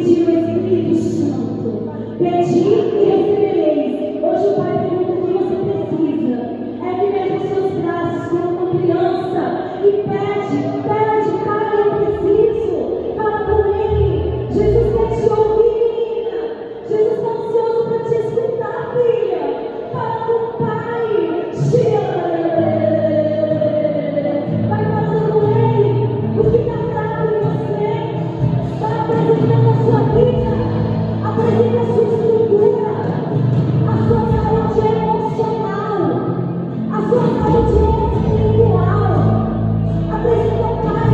pedir o Espírito Santo. Pedir e recebereis. Hoje o Pai pergunta o que você precisa. É que mesmo os seus braços como uma criança e pede, Pai, eu preciso. Fala com Ele. Jesus quer te ouvir, menina. Jesus está ansioso para te escutar, filha. Fala com o Pai. Vai falando com Ele. O que está fraco em você? Vai apresentando a sua vida. Apresenta a sua estrutura, a sua saúde emocional, a sua saúde espiritual. Apresenta o Pai.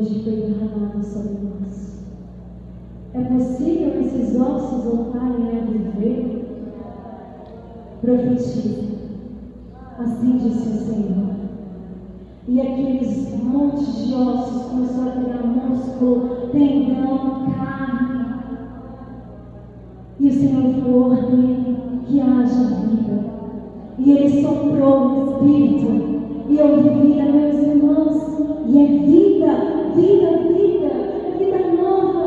hoje foi derramado sobre nós. É possível esses ossos voltarem a viver? Profetiza. Assim disse o Senhor. E aqueles montes de ossos começaram a pegar músculo, tendão, carne. E o Senhor falou: ordene que haja vida. E Ele soprou no Espírito. E eu vi vida, meus irmãos. E é vida, vida, vida. É vida nova.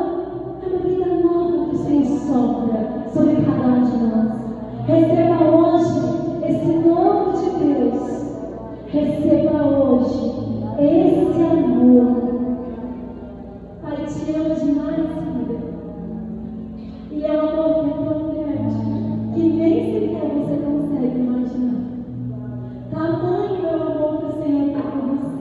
É uma vida nova que o Senhor sopra sobre cada um de nós. Receba hoje esse nome de Deus. Receba hoje esse amor. Pai, te amo demais, filha. E é um amor que é tão grande que nem sequer você consegue imaginar. Tamanho é o amor que o Senhor tem por você.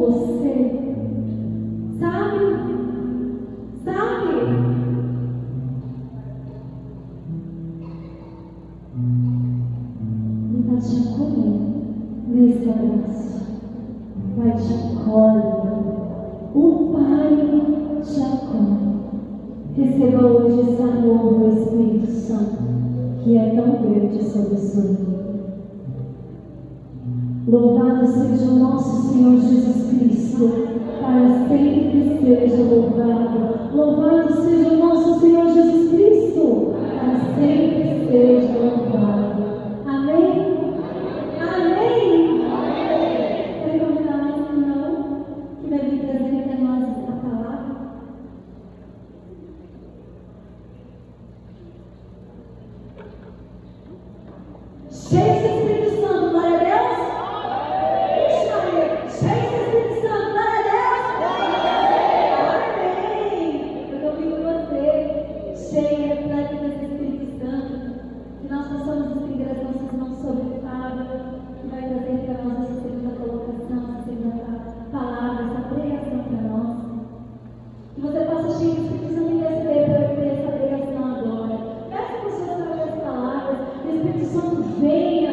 você. Sabe? Ele está te acolhendo nesse abraço. Pai te acolhe. O Pai te acolhe. Receba hoje esse amor do Espírito Santo, que é tão grande sobre a sua vida. Louvado seja o nosso Senhor Jesus Cristo, para sempre seja louvado. Louvado seja o nosso Senhor Jesus Cristo, para sempre seja louvado. Amém? Amém? Quer convidar mais um irmão que vai vir trazer para nós a palavra? Cheio do Espírito Santo, glória a Deus. Cheio do Espírito Santo, glória a Deus. Amém. Eu estou ouvindo você, cheia, repleta desse Espírito Santo, que nós possamos estender as nossas mãos sobre o Fábio, que vai trazer para nós essa segunda colocação, essa segunda palavra, essa pregação para nós. Que você possa, cheio do Espírito Santo, receber para essa pregação agora. Peça para os seus próprias palavras, que o Espírito Santo venha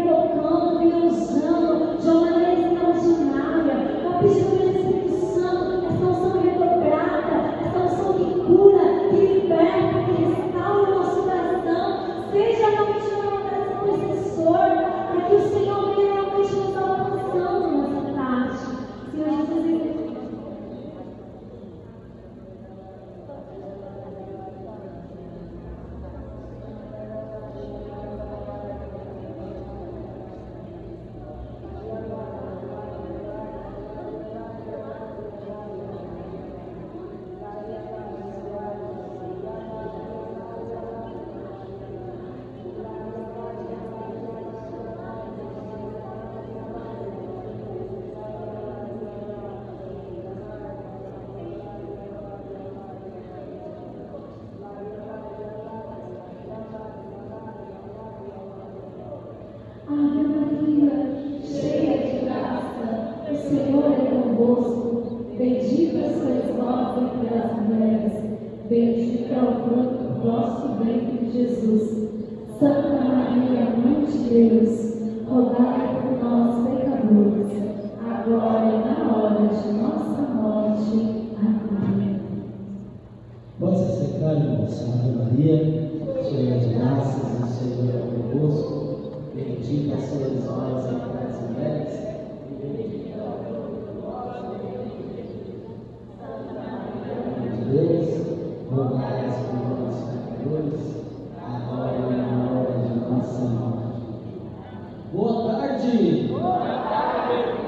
tocando, venha usando de uma maneira extraordinária. Eu pedindo para o Espírito Santo, essa unção redobrada, essa unção que cura, que liberta, que restaura o nosso coração, seja realmente uma oração intercessor, para que o Senhor venha realmente nos alcançando nessa tarde. Senhor Jesus,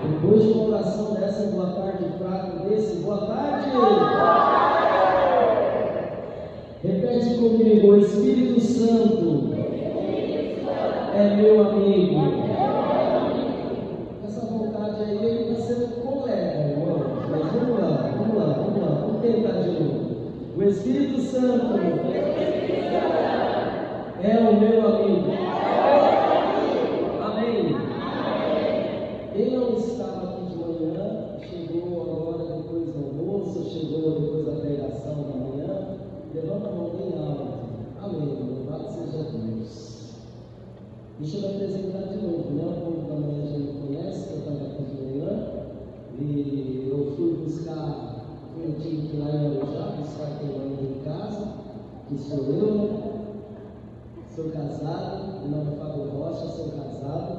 depois de uma oração dessa, boa tarde, fraco desse, boa tarde. Repete comigo: o Espírito Santo é meu amigo. Essa vontade aí, ele está sendo colega, irmão. Mas vamos lá, vamos tentar de novo. O Espírito Santo é o meu amigo. Amém. Quem não estava aqui de manhã, chegou agora depois do almoço, chegou depois da pregação da manhã, levanta a mão bem alta. Amém. Louvado seja Deus. Deixa eu me apresentar de novo, né? O povo da manhã já me conhece, eu estava aqui de manhã e eu fui buscar, eu tive que ir lá em Arujá, buscar quem manda em casa, que sou eu, sou casado, meu nome é Fábio Rocha, sou casado.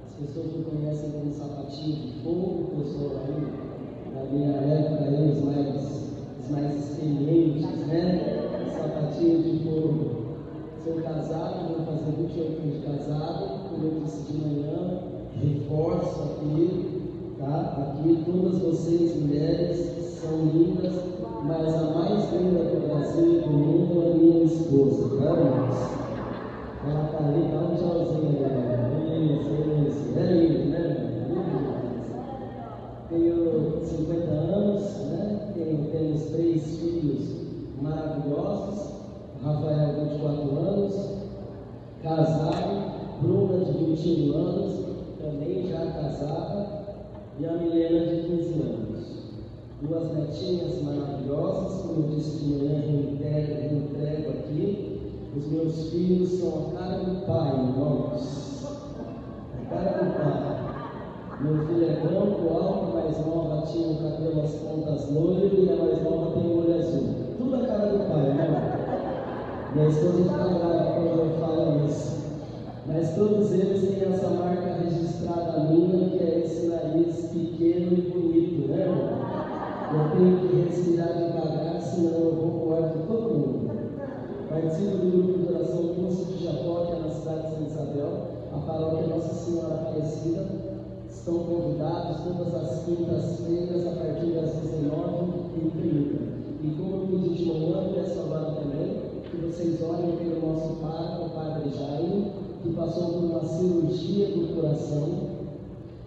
As pessoas me conhecem como Sapatinho de Fogo, eu sou aí, na minha época, aí, os mais experientes, né? Sapatinho de Fogo. Sou casado, vou fazer 28 anos de casado, como eu disse de manhã, reforço aqui, tá? Aqui todas vocês mulheres são lindas, mas a mais linda do Brasil e do mundo é a minha esposa, tá, irmãos? Ela tá ali, dá um tchauzinho ali. Isso. É lindo, né? Tenho 50 anos, né? Temos 3 filhos maravilhosos. Rafael, 24 anos, casado. Bruna, de 21 anos, também já casada. e a Milena de 15 anos. Duas netinhas maravilhosas, como eu disse de manhã, entrego aqui. Os meus filhos são a cara do pai, irmãos. A cara do pai. Meu filho é branco, alto, a mais nova tinha o cabelo às pontas loiro e a mais nova tem o olho azul. Tudo a cara do pai, né? Minha esposa fica brava quando eu falo isso. Mas todos eles têm essa marca registrada minha, que é esse nariz pequeno e bonito, né, irmão? Eu tenho que respirar devagar, senão eu vou com o ar de todo mundo. Participo do grupo de oração Curso de Jacó, que é na cidade de Santa Isabel, a paróquia Nossa Senhora Aparecida. Estão convidados todas as quintas-feiras a partir das 19h30. E como eu pedi de manhã, peço agora também que vocês olhem pelo nosso pároco, o Padre Jaime, que passou por uma cirurgia do coração,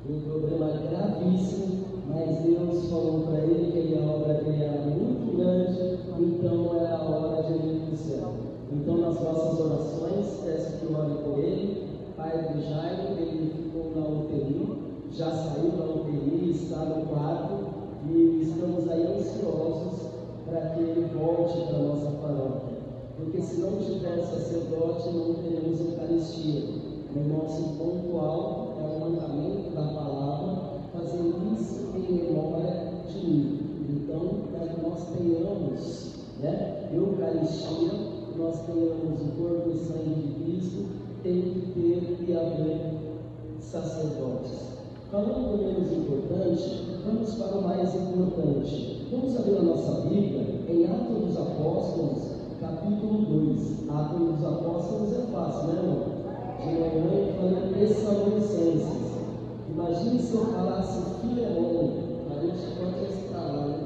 um problema gravíssimo, mas Deus falou para ele que a obra dele era muito grande, então era a hora de ele ir para o céu. Então, nas nossas orações, peço que ore por ele. Padre Jaime, ele ficou na UTI, já saiu da UTI, está no quarto, e estamos aí ansiosos para que ele volte para a nossa paróquia. Porque se não tiver sacerdote, não teremos Eucaristia. O nosso ponto alto é o mandamento da palavra, fazer isso em memória de mim. Então, para que nós tenhamos, né, Eucaristia, nós tenhamos o corpo e sangue de Cristo, tem que ter e haver sacerdotes. Falando do menos importante, vamos para o mais importante. Vamos abrir a nossa Bíblia em Atos dos Apóstolos, capítulo 2. Atos dos Apóstolos é fácil, né, irmão? De manhã eu falei Tessalonicenses. Imagine se eu falasse Filemão, a gente pode estralar, né?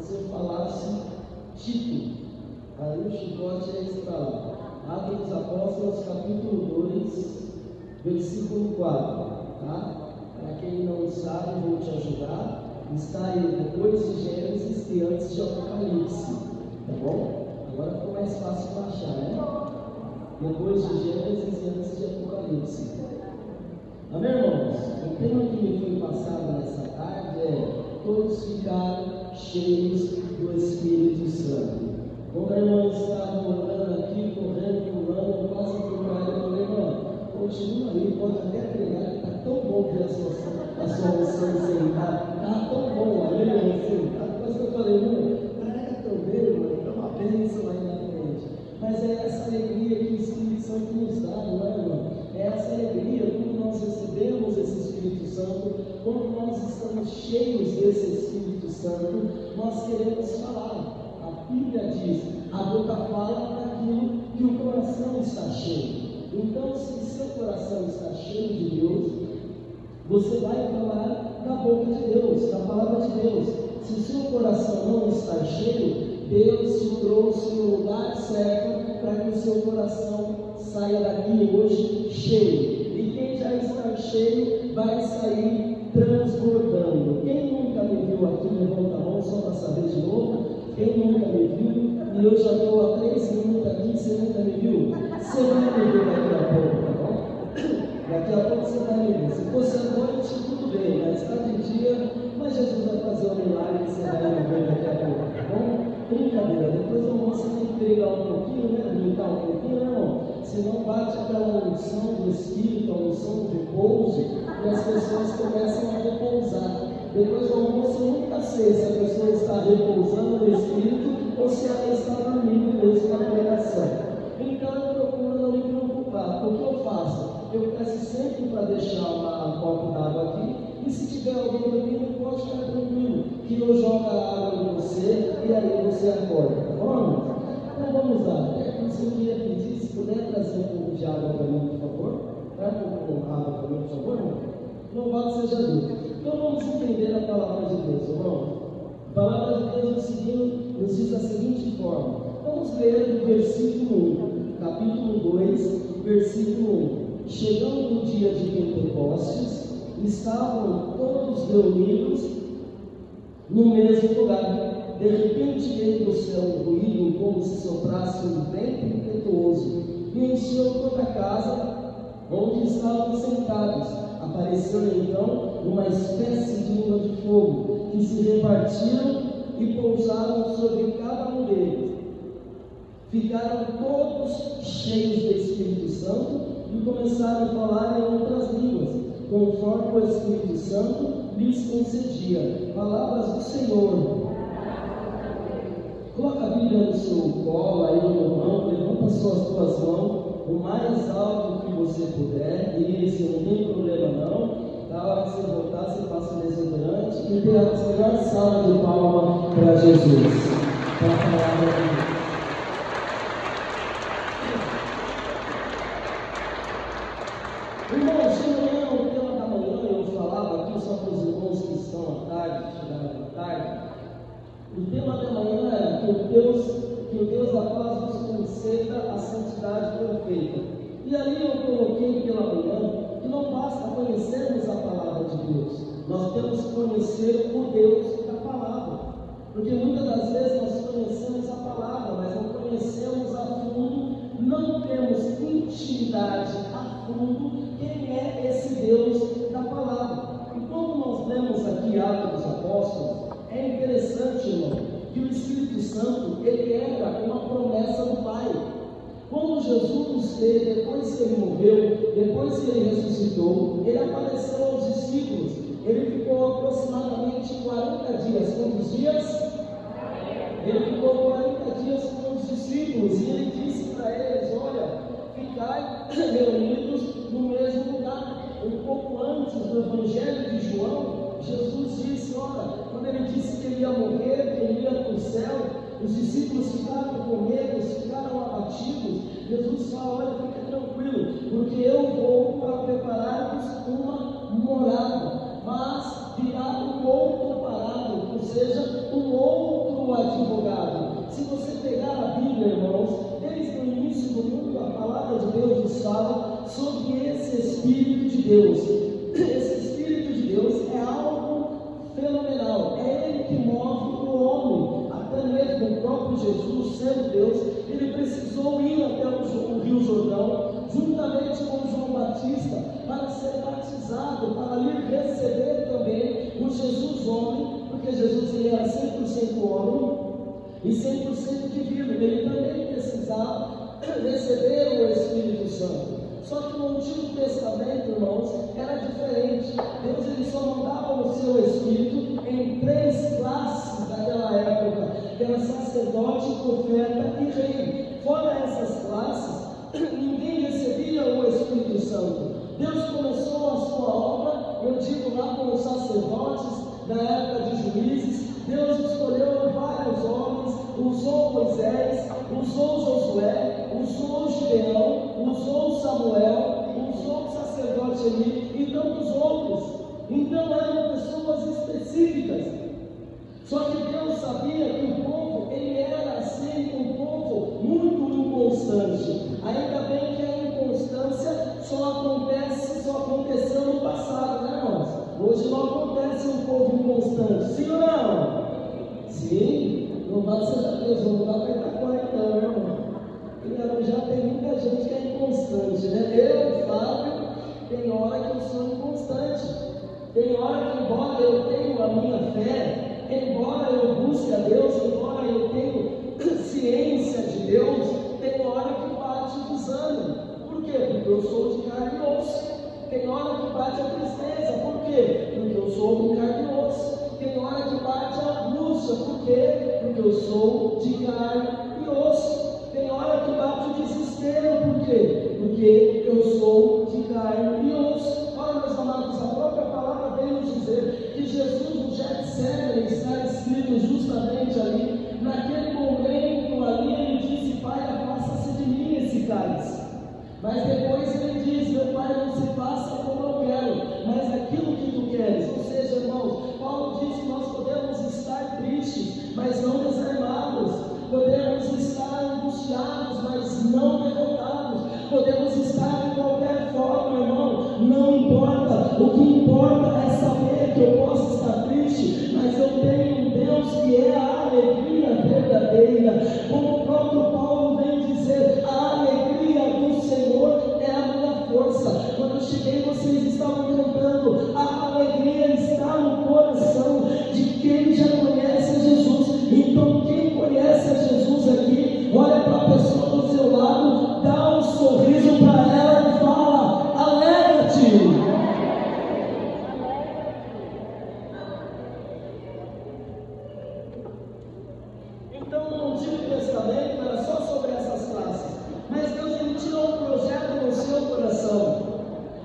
Se eu falasse Tito, aí o chicote é estralar. Atos dos Apóstolos, capítulo 2, versículo 4, tá? Para quem não sabe, vou te ajudar. Está aí depois de Gênesis e antes de Apocalipse, tá bom? Agora ficou mais fácil de achar, né? Depois de Gênesis e antes de Apocalipse. Amém, irmãos? O tema que me foi passado nessa tarde é: todos ficaram cheios do Espírito Santo. Como a irmã estava orando aqui, correndo, pulando, quase por ela, eu falei, irmã, continua aí, pode até pregar, que está tão bom ver a sua unção sentada, está tão bom, a minha sentada. Depois que eu falei, irmã, prega também, irmã, é uma bênção aí na frente. Mas é essa alegria que o Espírito Santo nos dá, não é, irmã? É essa alegria quando nós recebemos esse Espírito Santo, quando nós estamos cheios desse Espírito Santo, nós queremos falar. A Bíblia diz, a boca fala daquilo que o coração está cheio. Então, se o seu coração está cheio de Deus, você vai falar da boca de Deus, da palavra de Deus. Se o seu coração não está cheio, Deus te trouxe no lugar certo para que o seu coração saia daqui hoje cheio. E quem já está cheio vai sair transbordando. Quem nunca me viu aqui, levanta a mão só para saber de novo. Quem nunca me viu, e eu já estou há 3 minutos aqui, você nunca me viu? Você vai me ver daqui a pouco, tá bom? Daqui a pouco você vai me ver. Se fosse à noite, tudo bem, mas está de dia, mas Jesus vai fazer um milagre e você vai me ver daqui a pouco, tá bom? Brincadeira, depois o moço tem que pregar um pouquinho, né? Brincar um pouquinho, não. Senão bate aquela unção do Espírito, a unção do repouso, e as pessoas começam a repousar. Depois do almoço, eu nunca sei se a pessoa está repousando no Espírito ou se ela está dormindo mesmo na pregação. Então eu procuro não me preocupar. O que eu faço? Eu peço sempre para deixar um copo d'água aqui, e se tiver alguém dormindo, pode ficar tranquilo, que eu jogo a água em você e aí você acorda, tá bom? Então vamos lá. Se eu queria pedir, se puder trazer um pouco de água para mim, por favor. Traz um pouco de água para mim, por favor. Louvado seja Deus. Então vamos entender a palavra de Deus, irmão. A palavra de Deus nos diz da seguinte forma. Vamos ler o versículo 1, capítulo 2, versículo 1. Chegando o dia de Pentecostes, estavam todos reunidos no mesmo lugar. De repente veio do céu um ruído, como se soprasse um vento impetuoso, e encheu toda a casa onde estavam sentados. Apareceram então uma espécie de língua de fogo, que se repartiram e pousaram sobre cada um deles. Ficaram todos cheios do Espírito Santo e começaram a falar em outras línguas, conforme o Espírito Santo lhes concedia. Palavras do Senhor. Coloca a Bíblia no seu colo, aí no irmão, levanta suas duas mãos, o mais alto que você puder, e isso não tem problema não. Na hora que você voltar, você passa o desodorante e dê a melhor salva de palma para Jesus, para a palavra de Deus. Irmãos, de manhã, o tema da manhã, eu falava aqui só para os irmãos que estão à tarde, chegaram à tarde. O tema da manhã é que o Deus da paz nos conceda a santidade perfeita. E ali eu coloquei pela manhã que não basta conhecermos a palavra de Deus, nós temos que conhecer o Deus da palavra. Porque muitas das vezes nós conhecemos a palavra, mas não conhecemos a fundo, não temos intimidade a fundo quem é esse Deus da palavra. E quando nós lemos aqui Atos dos Apóstolos, é interessante, irmão, que o Espírito Santo, ele era uma promessa do Pai. Quando Jesus veio, depois que ele morreu, depois que ele ressuscitou, ele apareceu aos discípulos. Ele ficou aproximadamente 40 dias. Quantos dias? Ele ficou 40 dias com os discípulos e ele disse para eles: olha, ficai reunidos no mesmo lugar. Um pouco antes do Evangelho de João, Jesus disse: olha, quando ele disse que ele ia morrer, que ele ia para o céu, os discípulos ficaram com medo, ficaram abatidos. Jesus fala: olha, fica tranquilo, porque eu vou para preparar-vos uma morada. Mas virá um outro parágrafo, ou seja, um outro advogado. Se você pegar a Bíblia, irmãos, desde o início do mundo, a palavra de Deus nos fala sobre esse Espírito de Deus. Esse Espírito de Deus é algo fenomenal, é Ele que move o homem. Até mesmo o próprio Jesus, sendo Deus, Ele precisou ir até o Rio Jordão, juntamente com João Batista, para ser batizado, para ali receber também o Jesus homem, porque Jesus ele era 100% homem e 100% divino. Ele também precisava receber o Espírito Santo. Só que no Antigo Testamento, irmãos, era diferente. Deus ele só mandava o seu Espírito em 3 classes daquela época, que era sacerdote, profeta e rei. Fora essas classes, ninguém recebia o Espírito Santo. Deus começou a sua obra, eu digo lá com os sacerdotes da época de Juízes. Deus escolheu vários homens, usou Moisés, usou Josué, usou Gideão, usou Samuel, usou o sacerdote Eli e tantos outros. Então eram pessoas específicas. Só que Deus sabia que o povo, ele era assim, um povo muito inconstante. Ainda bem que a inconstância só aconteceu no passado, né, irmãos? Hoje não acontece um povo inconstante, sim ou não? Sim, louvado seja Deus, vamos dar para Itaquá então, né, irmão? E já tem muita gente que é inconstante, né? Eu, Fábio, tem hora que eu sou inconstante. Tem hora que, embora eu tenha a minha fé, embora eu busque a Deus, embora eu tenha ciência de Deus, tem hora que bate o desânimo. Por quê? Porque eu sou de carne e osso. Tem hora que bate a tristeza. Por quê? Porque eu sou de carne e osso. Tem hora que bate a angústia. Por quê? Porque eu sou de carne e osso. Tem hora que bate o desespero. Por quê? Porque eu sou de carne e osso. Olha, meus amados, a própria palavra vem nos dizer que Jesus no Getsemane está escrito justamente ali, naquele momento ali, ele disse: Pai, afasta-se de mim esse cálice. Mas depois ele diz: meu Pai, não se faça como eu quero, mas aquilo que tu queres. Ou seja, irmãos, Paulo diz que nós podemos estar tristes, mas não desanimados. Podemos estar angustiados, mas não derrotados. Podemos estar de qualquer forma, irmão, não importa. O que importa é saber que eu posso estar triste, mas eu tenho um Deus que é a alegria verdadeira. Como o próprio Paulo vem dizer, a alegria do Senhor é a minha força. Quando eu cheguei, vocês estavam cantando Testamento era só sobre essas classes, mas Deus ele tirou um projeto no seu coração.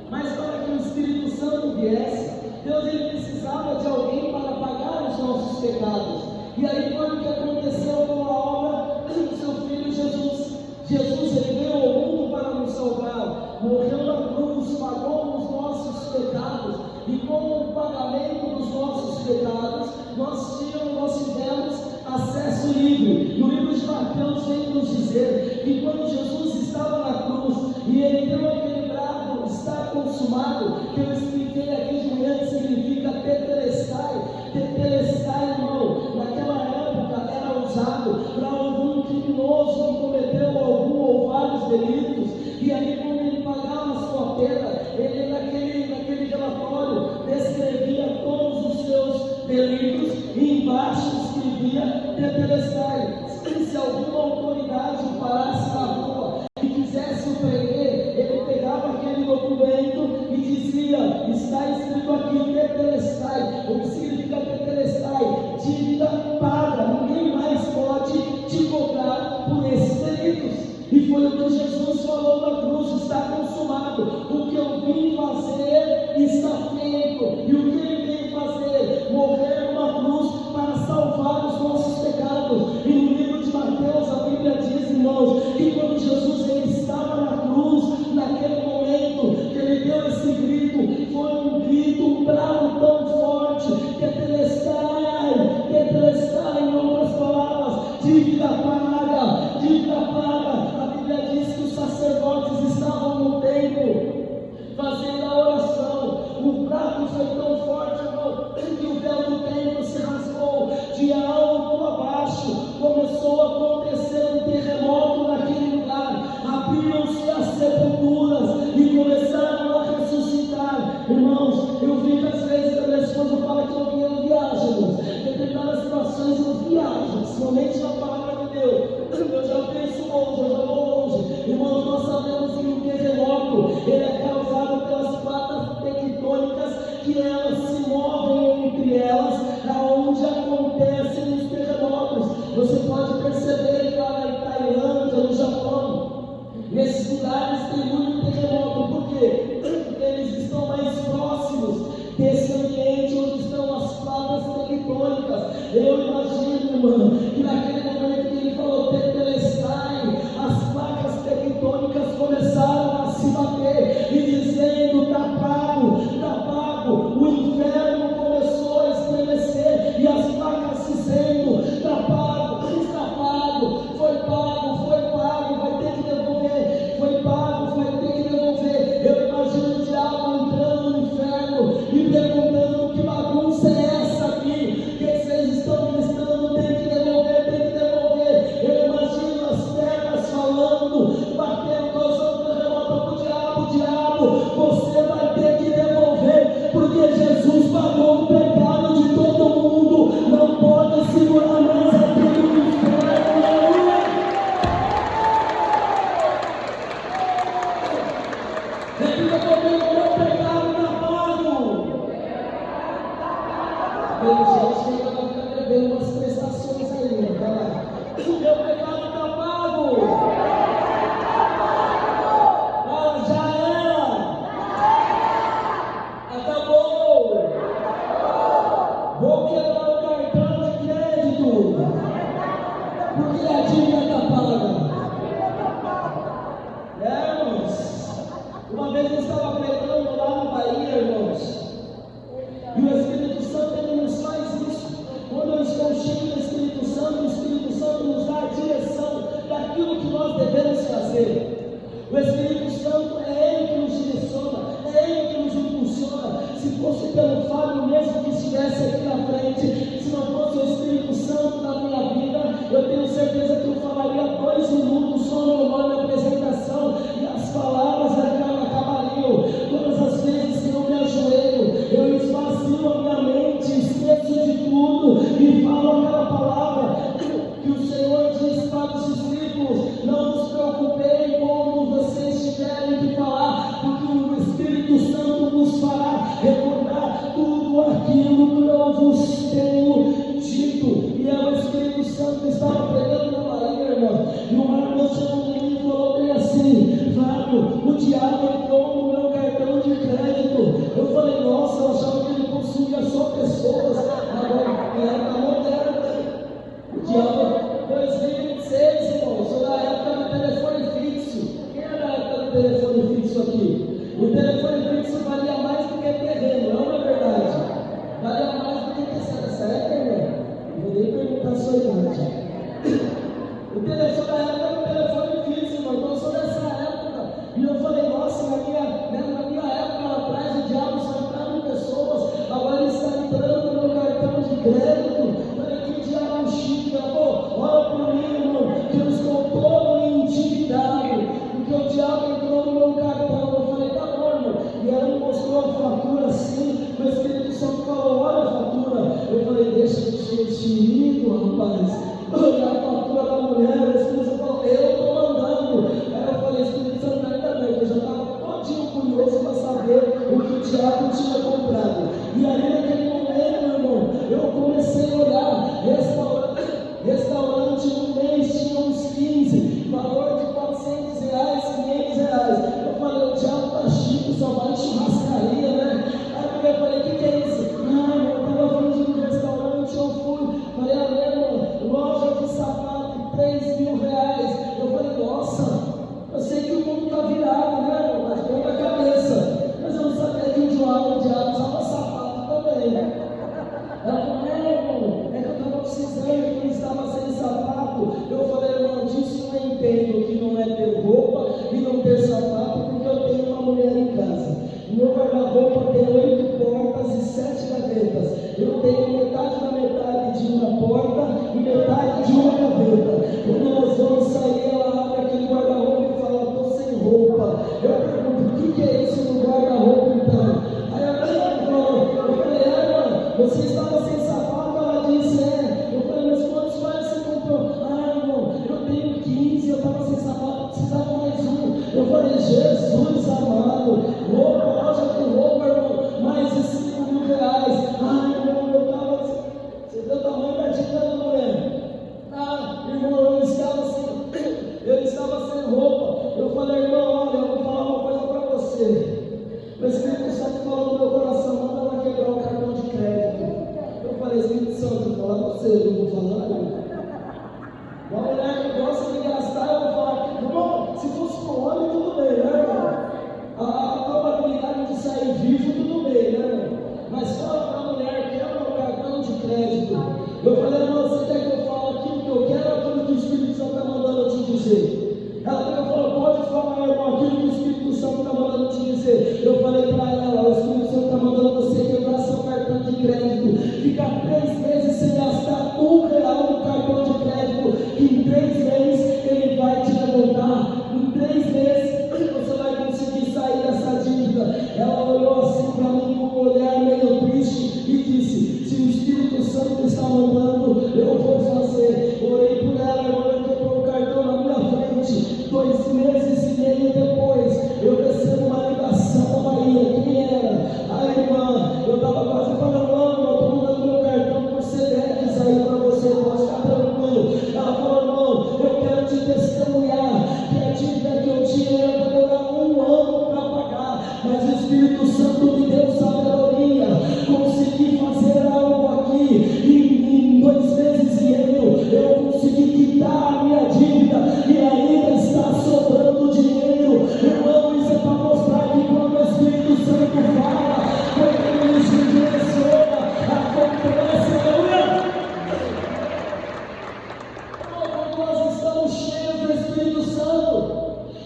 Mas para que o Espírito Santo viesse, Deus ele precisava de alguém para pagar os nossos pecados. E aí foi o que aconteceu com a obra do seu Filho Jesus. Jesus ele veio ao mundo para nos salvar, morreu na cruz, pagou os nossos pecados, e como pagamento dos nossos pecados, nós tivemos acesso livre. No livro de Mateus vem nos dizer que quando Jesus estava na cruz e ele deu aquele brado, está consumado, que eu expliquei aqui de manhã, que significa tetelestai. Tetelestai, irmão, naquela época era usado para algum criminoso que cometeu algum ou vários delitos, e aí quando ele pagava a sua pena, ele naquele relatório descrevia todos os seus delitos e embaixo escrevia tetelestai. Se alguma autoridade parasse na rua e quisesse o prender, ele pegava aquele documento e dizia: está escrito aqui tetelestai. O que significa tetelestai? Dívida paga, ninguém mais pode te cobrar por esses delitos. E foi o que Jesus falou na cruz: está consumado, o que eu vim fazer está feito. E o que ele veio fazer? Morrer numa cruz para salvar os nossos pecados. E no livro de Mateus a Bíblia diz, irmãos, que quando Jesus ele estava na cruz, naquele momento que ele deu esse grito, foi um grito, um brado tão forte, tetelestai, tetelestai, em outras palavras, dívida paga, dívida paga. A Bíblia diz que os sacerdotes estavam no templo fazendo a oração. O brado foi tão forte, irmão, que o véu do templo se rasgou de alto a baixo. Começou a acontecer um terremoto naquele lugar. Abriram-se as sepulturas e começaram a ressuscitar. Irmãos, eu vi às vezes a minha esposa fala que eu viajo, em determinadas situações eu viajo, principalmente na palavra de Deus. Eu já penso longe, eu já vou longe. Irmãos, nós sabemos que o terremoto ele é causado pelas placas tectônicas, que elas se movem entre elas, aonde acontecem os terremotos. Você pode perceber que lá em Tailândia, no Japão, nesses lugares tem muito terremoto. Por quê? Porque eles estão mais próximos desse ambiente onde estão as placas tectônicas. Eu imagino, irmão, que naquele momento que ele falou tetelestai, as placas tectônicas começaram a se bater e dizendo: está pago, está pago. O inferno começou a estremecer e as placas dizendo: está pago, foi pago, vai ter que devolver, foi pago, vai ter que devolver. Eu imagino o diabo entrando no inferno e perguntando: que bagunça é essa aqui? Que vocês estão gritando, tem que devolver, tem que devolver. Eu imagino as pedras falando, batendo, causando terremoto para o diabo, você vai ter que devolver, porque Jesus pagou o pecado de todo mundo, não pode segurar mais aquilo do inferno. Repita comigo: meu pecado está pago. Meu gente, tem que ficar devendo umas prestações aí, vai lá. Meu pecado está pago. Ah, já era. Acabou. Vou quebrar o cartão de crédito, porque a dívida está paga. Irmãos, uma vez eu estava pregando lá na Bahia, irmãos, e o Espírito Santo ele nos faz isso. Quando eu estou cheio do Espírito Santo nos dá a direção daquilo que nós devemos fazer. O Espírito Santo é Ele que nos direciona, é Ele que nos impulsiona. Se fosse pelo Fábio mesmo que estivesse aqui na frente, se não fosse o Espírito Santo na minha vida, eu tenho certeza que eu falaria 2 minutos só no nome da apresentação e as palavras acabariam. isso valia mais do que terreno, não é verdade? Valia mais do que terreno. Essa época, irmão, não vou nem perguntar a sua idade. O telefone na época era um telefone fixo, irmão, então eu sou dessa época. E eu falei, nossa, na minha época lá atrás, o diabo só entrava em pessoas, agora ele está entrando no meu cartão de crédito. Olha que diabo chique, ora por mim, irmão, que eu estou todo endividado, porque o diabo entrou no meu cartão. Eu falei, tá bom, irmão. E ela me mostrou a fatura assim, o Espírito Santo falou, olha a fatura. Eu falei, deixa de ser tirido, rapaz. Olha a fatura da mulher, o Espírito Santo falou, eu estou mandando. Aí eu falei, Espírito Santo, ainda bem, que eu já estava todinho curioso para saber o que o diabo tinha comprado. E aí naquele momento, irmão, eu comecei a olhar, restaurante no mês tinha uns 15, valor de R$400, R$500. Eu falei, o diabo está chique, só vai churrascaria, né? Aí eu falei, o que é isso? Ah, eu estava falando de um restaurante, eu fui. Falei, irmão, loja de sapato, R$3.000. Eu falei, nossa, eu sei que o mundo está virado, né, irmão? Mas põe na cabeça. Mas eu não sabia que o diabo usava sapato também, né? Ela falou, irmão, é que eu estava precisando, que eu estava sem sapato. Eu falei, irmão, disso eu entendo que não é ter roupa e não ter sapato, porque eu tenho uma mulher em casa. Meu guarda-roupa tem 8 portas e 7 gavetas. Eu tenho metade da metade de uma porta e metade de uma gaveta. Quando nós vamos sair, ela abre aquele guarda-roupa e fala, estou sem roupa. Eu pergunto, o que é isso no guarda-roupa então? Aí ela falou, eu falei, mano, você estava sem sapato? Ela disse, Eu falei, mas quantos pares você comprou? Irmão, eu tenho 15, eu estava sem sapato, precisava mais um. Eu falei, Jesus amado, roupa, loja de roupa, irmão, mais de R$5.000. Irmão, eu estava, você vê o tamanho da dívida da mulher. Irmão, eu estava sem roupa. Eu falei, irmão, olha, eu vou falar uma coisa para você. O Espírito Santo falou no meu coração, manda ela quebrar o cartão de crédito. Eu falei, Espírito Santo, eu vou falar para você, eu não vou falar nada. Uma mulher que gosta de gastar, eu vou falar, irmão, se fosse com homem, tudo bem, né, irmão? A probabilidade de sair vivo, tudo bem, né, irmão? Mas fala para a mulher, quebra o cartão de crédito. Eu falei, irmão, você quer que eu fale aquilo que eu quero ou aquilo que o Espírito Santo está mandando eu te dizer? Ela falou, pode falar, irmão, aquilo que o Espírito Santo está mandando te dizer. Eu falei para ela, o Espírito Santo está mandando você quebrar seu cartão de crédito, ficar 3 meses sem gastar R$1 no cartão de crédito, que em 3 meses ele vai te levantar, em 3 meses você vai conseguir sair dessa dívida. Ela olhou assim para mim com um olhar meio triste e disse, se o Espírito Santo está mandando, eu vou fazer. Orei por ela, ela quebrou o cartão na minha frente. 2 meses e meio depois, eu recebo uma ligação, Maria, quem era? A irmã, eu estava quase falando, eu estou mandando meu cartão por Sedex aí para você, pode ficar tranquilo. Ela falou, irmão, eu quero te testemunhar que a dívida que eu tinha ia demorar 1 ano para pagar, mas o Espírito Santo me deu sabedoria, consegui fazer algo aqui, e em 2 meses e meio, eu consegui quitar a minha dívida, e ainda está sobrando dinheiro. Irmão, isso é para mostrar que quando o Espírito Santo fala, quando ele se direciona, acontece, aleluia. Quando nós estamos cheios do Espírito Santo,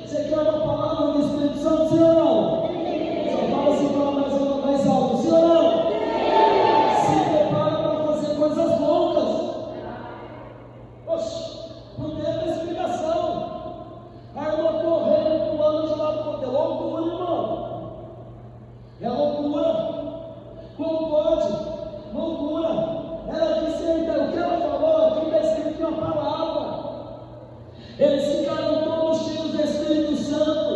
você quer uma palavra do Espírito Santo, sim ou não? Só fala assim, fala mais alto, sim ou não? Se prepara para fazer coisas loucas. Oxe, não teve explicação. A irmã correndo, pulando de lado para outro. É loucura, irmão. É loucura. Como pode? Loucura. Ela disse, o que ela falou aqui está escrito uma palavra. Eles ficaram todos cheios do Espírito Santo.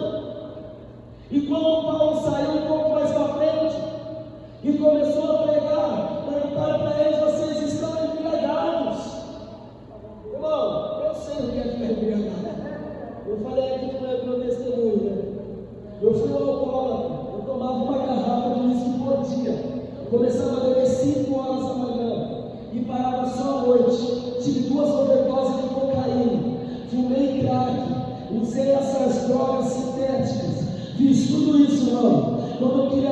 E quando Paulo saiu um pouco mais para frente e começou a pregar, perguntaram para eles, vocês estão embriagados? Irmão, eu sei o que é ficar embriagado. Eu falei aqui que não é meu testemunho, né? Eu fui ao alcoólatra, eu tomava uma garrafa de uísque por dia. Eu começava a beber 5 horas da manhã e parava só à noite. Tive 2 overdoses de cocaína, fumei crack, usei essas drogas sintéticas, fiz tudo isso, irmão. Quando eu queria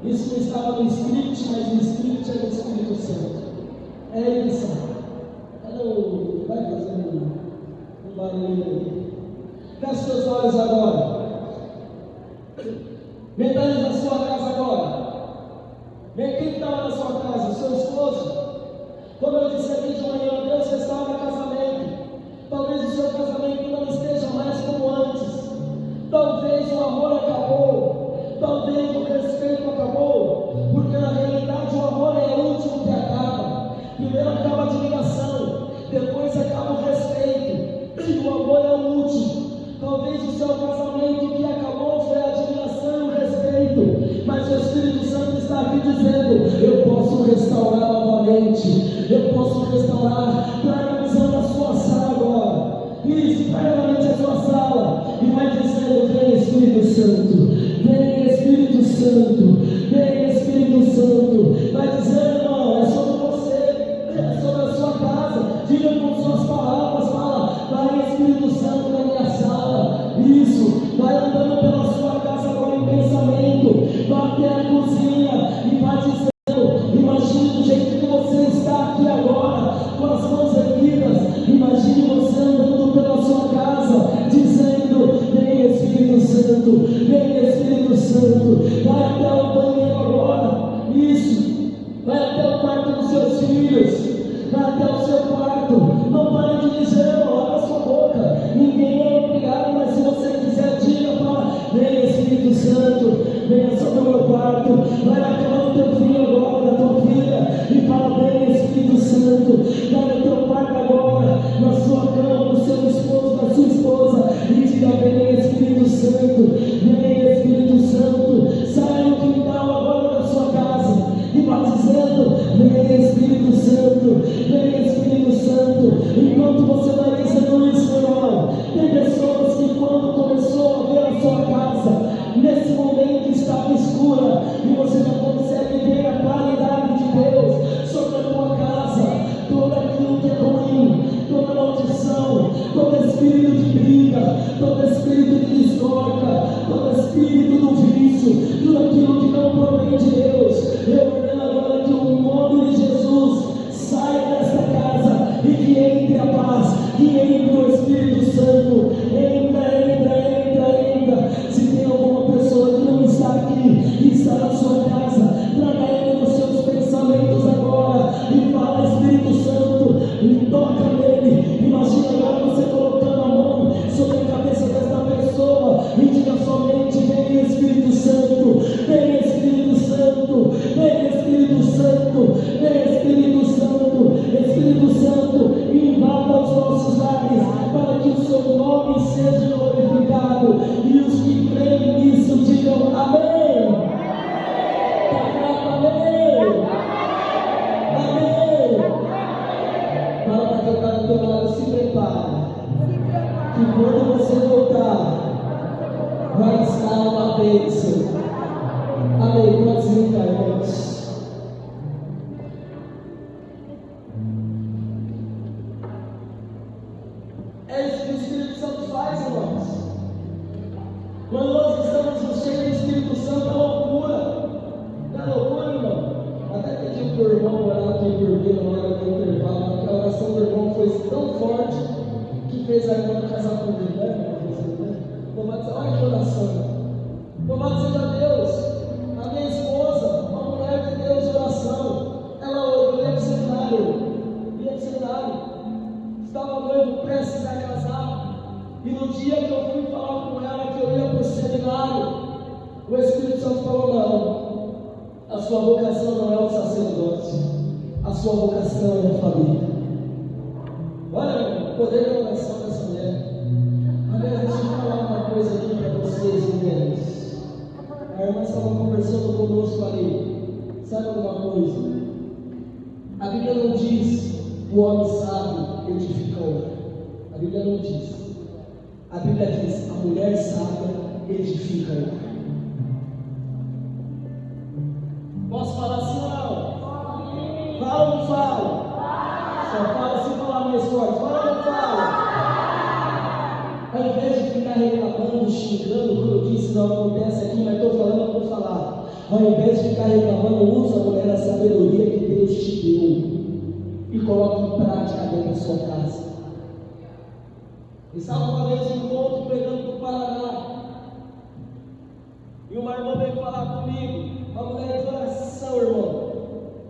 Isso não estava no script, mas o script é do Espírito Santo. É ele que sabe. Vai fazer um barulho aí. Feche seus olhos agora. Mentaliza a sua casa agora. Quem estava na sua casa? O seu esposo? Como eu disse aqui de manhã, Deus restaura casamento. Talvez o seu casamento não esteja mais como antes. Talvez o amor acabou. Talvez o respeito acabou. Porque na realidade o amor é o último que acaba. Primeiro acaba a admiração, depois acaba o respeito. E o amor é o último. Talvez o seu casamento que acabou foi a admiração e o respeito. Mas o Espírito Santo está aqui dizendo: eu posso restaurar novamente. Eu posso restaurar. Traga a visão da sua sala agora. Isso, traga na mente a sua sala. E vai dizendo: vem Espírito Santo. Vem Espírito Santo. Vem Espírito Santo. Vai dizendo: irmão, é sobre você. É sobre a sua casa. Diga com suas palavras. Fala: vai Espírito Santo na minha sala. Isso. Vai andando pela sua casa agora em pensamento. Vai até a cozinha e vai dizendo. Imagine do jeito que você está aqui agora, com as mãos erguidas. Imagine você andando pela sua casa, dizendo: vem Espírito Santo, vem Espírito Santo. Vai até o banheiro agora. Isso. Vai até o quarto dos seus filhos. Vai até o seu quarto. Não pare de dizer, irmão, abra sua boca. Ninguém é obrigado, mas se você quiser, diga, fala: vem Espírito Santo, venha sobre o meu quarto. Vai na cama do teu filho agora, da tua filha, e fala: vem Espírito Santo. Vai no teu quarto agora, na sua cama, no seu esposo, na sua esposa, e diga: vem Espírito Santo, vem Espírito Santo. Saia no quintal agora da sua casa e vai dizendo: vem Espírito Santo, vem Espírito Santo. Enquanto você vai dizendo isso, irmão, tem pessoas que quando começou a ver a sua casa, nesse momento estava escura, e você não consegue ver a claridade de Deus sobre a tua casa. Todo aquilo que é ruim, toda maldição, todo espírito de briga, todo espírito de discórdia, todo espírito do vício, tudo aquilo que não provém de Deus, eu ordeno agora que o nome de Jesus saia desta casa e que entre a paz, que entre o Espírito Santo. Entra. Se tem alguma pessoa que não está aqui e está na sua casa, traga ele nos seus pensamentos agora e fala: Espírito Santo, e toca nele. Imagina agora você colocando a mão sobre a cabeça desta pessoa e diga somente: vem Espírito Santo, vem Espírito Santo, vem Espírito Santo, vem Espírito Santo. Espírito Santo, invada os nossos lares para que o seu nome seja glorificado, e os que creem nisso digam amém. Amém. Amém. Fala para quem está do teu lado: se prepara, que quando você voltar vai estar uma bênção. Amém. Pode sentar, irmãos. É isso que o Espírito Santo faz, irmãos. Quando nós estamos cheios do Espírito Santo, é loucura. Não é loucura, irmão? Até pedi para o irmão orar aqui por mim na hora do intervalo, porque a oração do irmão foi tão forte que fez a irmã casar com ele, né? Louvado seja, olha que oração. Louvado seja Deus. A minha esposa, uma mulher de Deus de oração, ela ia para o seminário, estava noivo, prestes a casar, e no dia que eu fui falar com ela que eu ia para o seminário, o Espírito Santo falou: não, a sua vocação não é o sacerdócio, a sua vocação é a família. Olha o poder da oração dessa mulher. Aliás, deixa eu falar uma coisa aqui para vocês, mulheres. A irmã estava conversando conosco ali. Sabe alguma coisa? A Bíblia não diz: o homem sábio edifica o lar. A Bíblia não diz. A Bíblia diz: a mulher sábia edifica o lar. Posso falar assim ou não? Fala ou não fala? Só fala se falar mais forte. Fala ou não fala? Ao invés de ficar reclamando, xingando, como eu disse, não acontece aqui, mas estou falando, eu vou falar. Ao invés de ficar reclamando, usa, mulher, a sabedoria que Deus te deu e coloque em prática dentro da sua casa. Estava uma vez em encontro pregando para o Paraná, e uma irmã veio falar comigo, uma mulher de oração, irmão,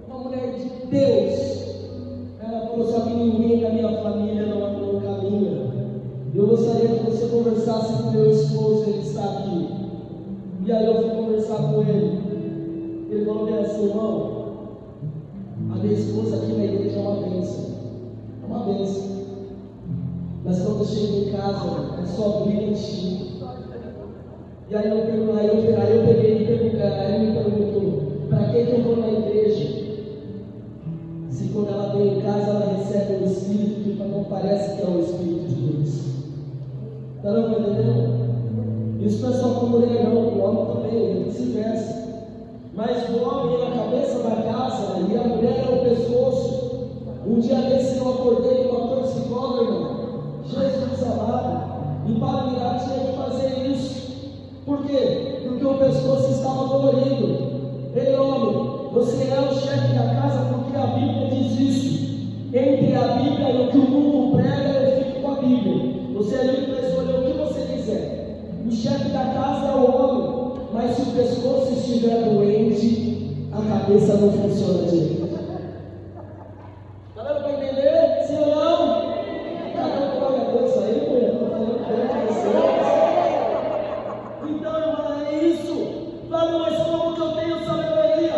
uma mulher de Deus. Ela falou: só que ninguém da minha família não caminha. Eu gostaria que você conversasse com meu esposo, ele está aqui. E aí eu fui conversar com ele. Ele falou assim: irmão, a minha esposa aqui na igreja é uma bênção. É uma bênção. Mas quando eu chego em casa, é só briga e xingo. E aí eu peguei e ele me perguntou: para que eu vou na igreja? Se quando ela vem em casa, ela recebe o Espírito que não parece que é o Espírito de Deus. Está não entendendo? Isso não é só com mulher, não, com o homem também, vice-versa. Mas o homem é a cabeça da casa e a mulher é o pescoço. Um dia desse eu acordei com uma torcicóloga, irmão. Jesus amado. E para virar tinha que fazer isso. Por quê? Porque o pescoço estava dolorido. Ei, homem, você é o chefe da casa porque a Bíblia diz isso. Entre a Bíblia e o que o mundo prega, eu fico com a Bíblia. Você é livre para escolher o que você quiser. O chefe da casa é o homem, mas se o pescoço estiver doente, a cabeça não funciona direito. Está dando para entender? Sim ou não? Caramba, glória a Deus aí, mulher. Estou falando bem para vocês. Então, irmã, é isso. Fala, mas como que eu tenho sabedoria?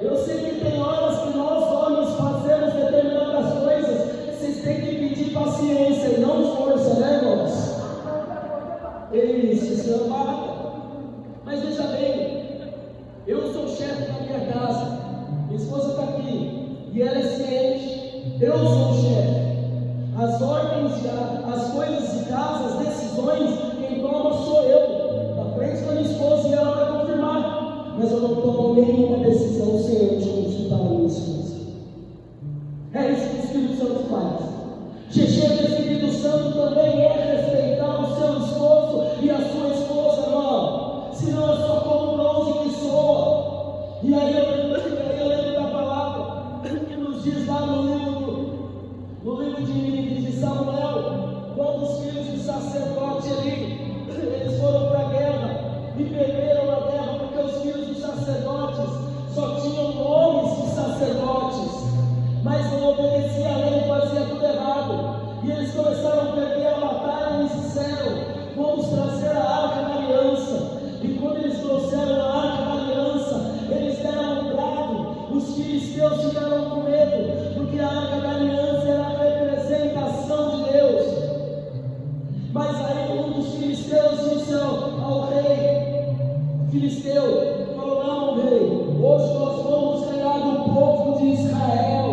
Eu sei que tem horas que nós, homens, fazemos determinadas coisas. Vocês têm que pedir paciência e não força, né, irmãos? Isso é amado. Mas veja bem, eu sou o chefe da minha casa, minha esposa está aqui, e ela é ciente, eu sou o chefe. As ordens, as coisas de casa, as decisões, quem toma sou eu, na frente da minha esposa, e ela vai confirmar. Mas eu não tomo nenhuma decisão sem antes consultar a minha esposa. É isso que o Espírito Santo faz. Cheio do Espírito Santo também é respeitar o seu esposo e a sua esposa, não. Senão é só como um bronze que soa. E aí eu lembro da palavra que nos diz lá no livro de Samuel, quando os filhos do sacerdote ali, eles foram para a guerra e perderam a guerra porque os filhos dos sacerdotes só tinham nomes de sacerdotes, mas não obedeciam a lei e faziam tudo errado. E eles começaram a perder a batalha e eles disseram: vamos trazer a arca da aliança. E quando eles trouxeram a arca da aliança, eles deram um brado. Os filisteus ficaram com medo, porque a arca da aliança era a representação de Deus. Mas aí um dos filisteus disse ao rei filisteu, falou: não, rei, hoje nós vamos ganhar do povo de Israel.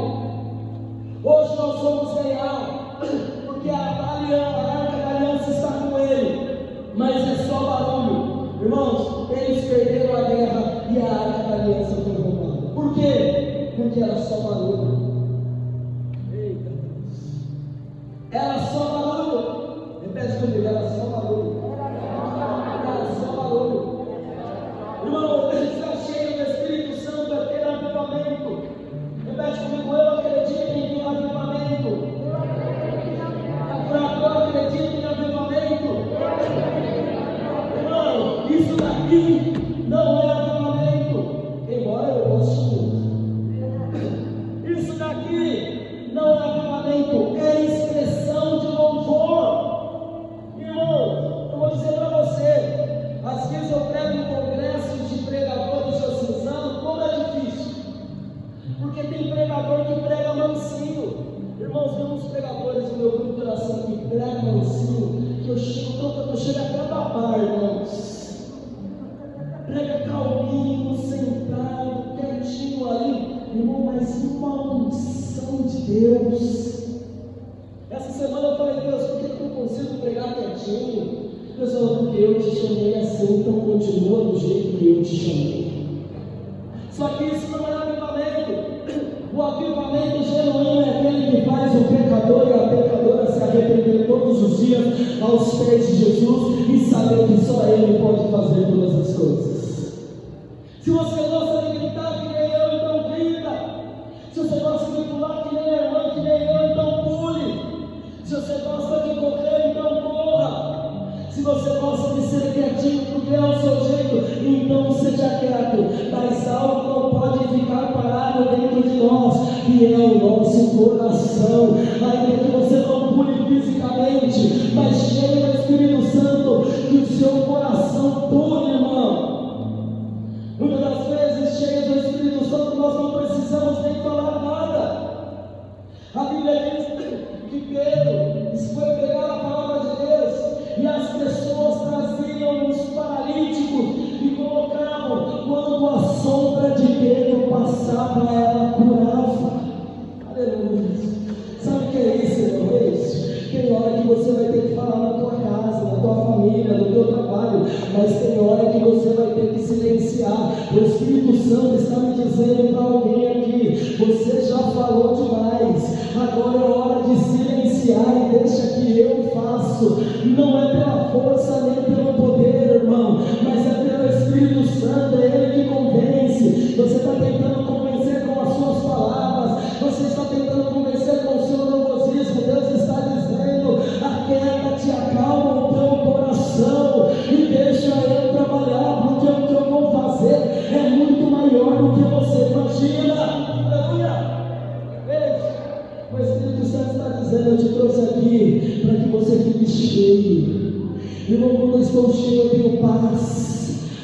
Hoje nós vamos ganhar, porque a arca da aliança está com ele, mas é só barulho. Irmãos, eles perderam a guerra e a arca da aliança foi roubada. Por quê? Porque era só barulho. Eita Deus. Era só barulho. Repete comigo, era só barulho. Era só barulho. Irmão, a gente está cheio do Espírito Santo, é ter avivamento. Repete comigo, eu acredito em avivamento. Eu acredito em avivamento. Irmão, isso daqui não é avivamento, embora eu goste muito. Isso daqui não é avivamento, é expressão de louvor. Irmão, eu vou dizer para você, às vezes eu prego em congressos de pregadores diocesanos, como é difícil. Porque tem pregador que prega mansinho. Irmãos, tem uns pregadores no meu grupo de oração que pregam mansinho, que eu chego até a babar, irmãos. Prega calminho, sentado, quietinho ali, irmão, mas uma unção de Deus. Essa semana eu falei: Deus, por que eu não consigo pregar quietinho? Deus falou: porque eu te chamei assim, então continua do jeito que eu te chamei. Só que isso não é avivamento. O avivamento genuíno é aquele que faz o pecador e a pecadora se arrepender todos os dias aos pés de Jesus e saber que só Ele pode fazer todas as coisas. Se você você gosta de pular que nem a irmã, que nem eu, então pule. Se você gosta de correr, então corra. Se você gosta de ser quietinho porque é o seu jeito, então seja quieto. Mas algo não pode ficar parado dentro de nós, que é o nosso coração. Ainda que você não pule fisicamente, mas cheio do Espírito Santo, que o seu coração pule, irmão. Muitas das vezes, cheios do Espírito Santo, nós não precisamos nem falar nada. A Bíblia diz que Pedro foi pregar a palavra de Deus, e as pessoas traziam os paralíticos e colocavam, quando a sombra de Pedro passava, ela curava. Aleluia. Sabe o que é isso, irmão? É isso. Tem hora que você vai ter que falar na tua casa, na tua família, no teu trabalho, mas tem hora que você vai ter que silenciar. O Espírito Santo está me dizendo para alguém aqui: você já falou demais, agora é hora de silenciar e deixa que eu faço. Não é pela força nem pelo poder, irmão, mas é pelo Espírito Santo, é Ele que convence. Você está tentando convencer com as suas palavras, você está tentando convencer com o seu nervosismo. Deus está dizendo: aquieta-te, acalma o teu coração e deixa eu trabalhar, porque o que eu vou fazer é muito maior do que você imagina. Aleluia! O Espírito Santo está dizendo: eu te trouxe aqui para que você fique cheio. Irmão, quando eu estou cheio, eu tenho paz.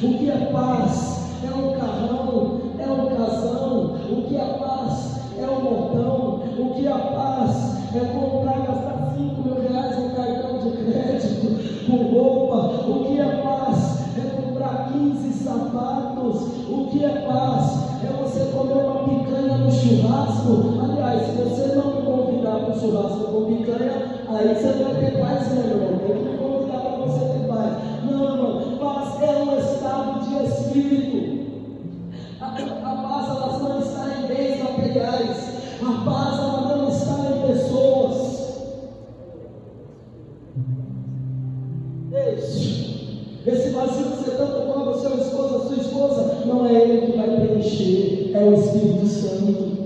O que é paz? É um carrão, é um casão. O que é paz? É um montão. O que é paz? É comprar, gastar 5 mil reais no cartão de crédito, com roupa. O que é paz? É comprar 15 sapatos. O que é paz? É você comer uma picanha no churrasco. Aliás, se você não me convidar para o churrasco com picanha, aí você vai ter paz mesmo, irmão. Tem que me convidar para você ter paz. Não, irmão, paz é um estado de espírito. A paz, ela não está em bens materiais. A paz, ela não está em pessoas. Esse vazio que você tanto cobra, seu esposo, sua esposa, não é ele que vai preencher, é o Espírito Santo.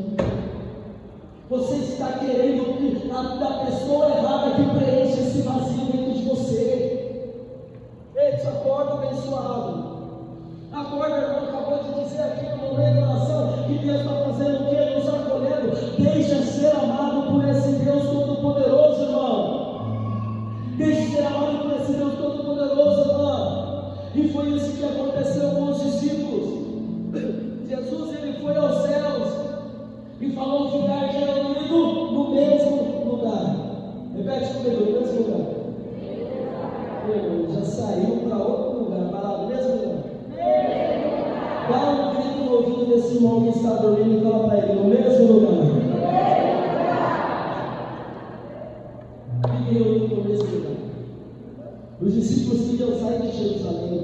Você está querendo que da pessoa errada que preenche esse vazio dentro de você. Ei, acorda, abençoado. Acorda, irmão, acabou de dizer aqui no momento da oração que Deus está fazendo o quê? Nos acolhendo. Deixa ser amado por esse Deus Todo-Poderoso, irmão. Deixe ser amado por esse Deus Todo-Poderoso, irmão. E foi isso que aconteceu com os discípulos. Jesus, ele foi aos céus e falou: ficar reunido no mesmo lugar. Repete comigo: no mesmo lugar. Já saiu para outro lugar, para lá, no mesmo lugar. Dá um grito no ouvido desse irmão que está dormindo e fala para ele: no mesmo lugar. Fiquem reunidos no mesmo lugar. Os discípulos queriam sair de Jerusalém.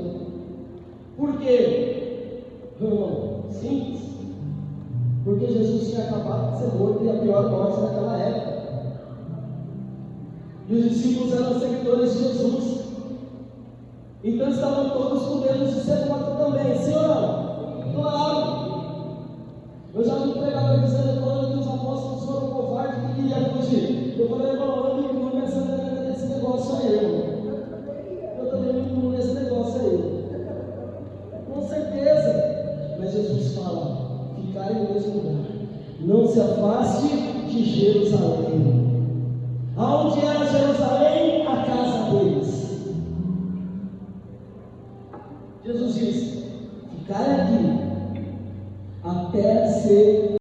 Por quê? Irmão, simples. Porque Jesus tinha acabado de ser morto, e a pior morte naquela época. E os discípulos eram seguidores de Jesus. Então estavam todos com medo de ser morto também, sim ou não? Claro! Eu já vi um pregador dizendo, falando que os apóstolos foram covardes que queriam fugir. Eu falei: irmão, eu me incluo nesse negócio aí, irmão. Eu também me incluo nesse negócio aí. Com certeza. Mas Jesus fala: ficarem no mesmo lugar. Não se afaste de Jerusalém. Aonde era Jerusalém? A casa deles. Jesus disse: ficarem aqui até ser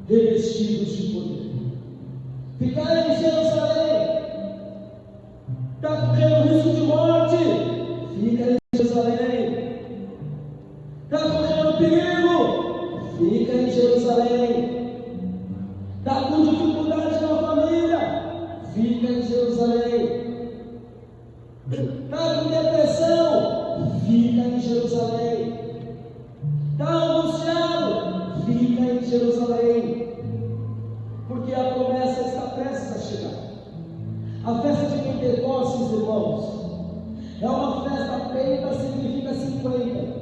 revestidos de poder. Ficarem em Jerusalém. Está correndo risco de morte? Fica em Jerusalém. Está correndo perigo? Fica em Jerusalém. Está com dificuldade na família? Fica em Jerusalém. Está com depressão? Fica em Jerusalém. Está angustiado? Fica em Jerusalém. Porque a promessa está prestes a chegar. A festa de Pentecostes, irmãos, é uma festa, 30 significa 50.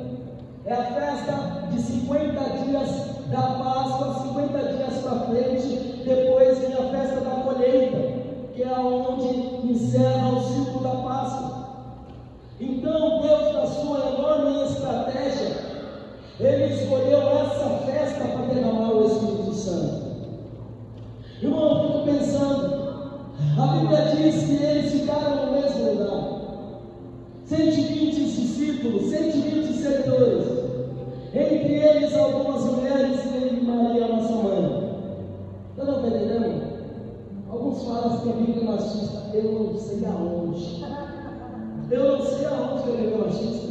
É a festa de de 50 dias da Páscoa, 50 dias para frente, depois vem a festa da colheita, que é onde encerra o ciclo da Páscoa. Então Deus, na sua enorme estratégia, Ele escolheu essa festa para derramar o Espírito Santo. Irmão, eu fico pensando, a Bíblia diz que eles ficaram no mesmo lugar, 120 discípulos, 120 seguidores, entre eles algumas mulheres e Maria, nossa mãe. Você não está entendendo? Alguns falam que a Bíblia é machista, eu não sei aonde. Eu não sei aonde que a Bíblia é machista.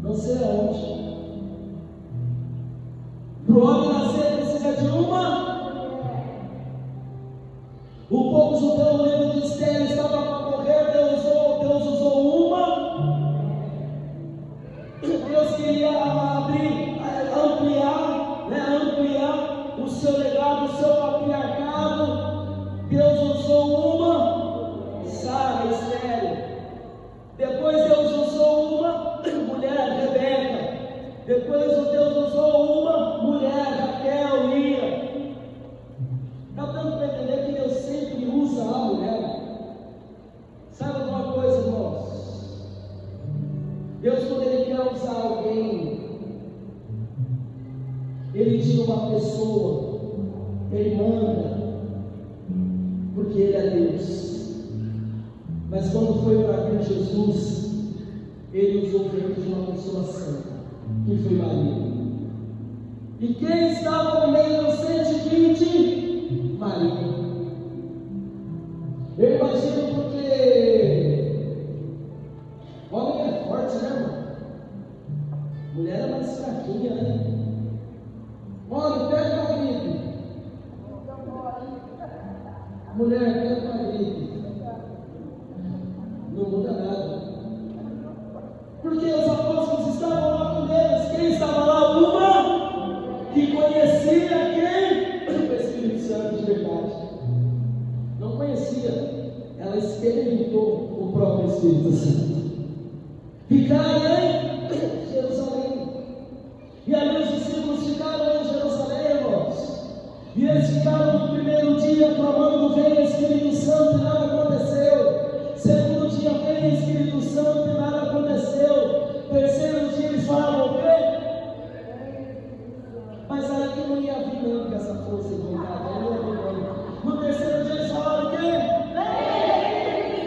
Não sei aonde. Para o homem nascer precisa de uma. O povo judeu no livro de Esther estava para morrer, Deus usou uma. Deus queria ampliar o seu legado, o seu patriarcado. Deus usou uma, Sara, Esther. Depois Deus usou uma mulher, Rebeca. Depois Deus usou uma mulher, Raquel, Lia. Está dando para entender que Deus sempre usa a mulher? Sabe de uma coisa, irmãos? Deus, quando Ele quer usar alguém, Ele tira uma pessoa, Ele manda, porque Ele é Deus. Mas quando foi para vir Jesus, Ele usou o de uma pessoa santa, que foi Maria. E quem estava no meio dos 120? Maria. Eu imagino porque homem é forte, né, irmão? Mulher é mais fraquinha, né? Homem, pega o marido. Mulher, pega o marido. Não muda nada. Porque os apóstolos estavam lá com eles. Quem estava lá? Uma que conhecia quem? O Espírito Santo de verdade. Não conhecia. Ela experimentou o próprio Espírito Santo. Ficaram em Jerusalém. E ali os discípulos ficaram em Jerusalém, irmãos. E eles ficaram no primeiro dia clamando: vem Espírito Santo, e nada aconteceu. Segundo dia veio o Espírito Santo e nada aconteceu. Terceiro dia eles falavam o quê? Mas aí que não ia vir não, com essa força e vontade, aí não ia vir não. No terceiro dia eles falaram o quê?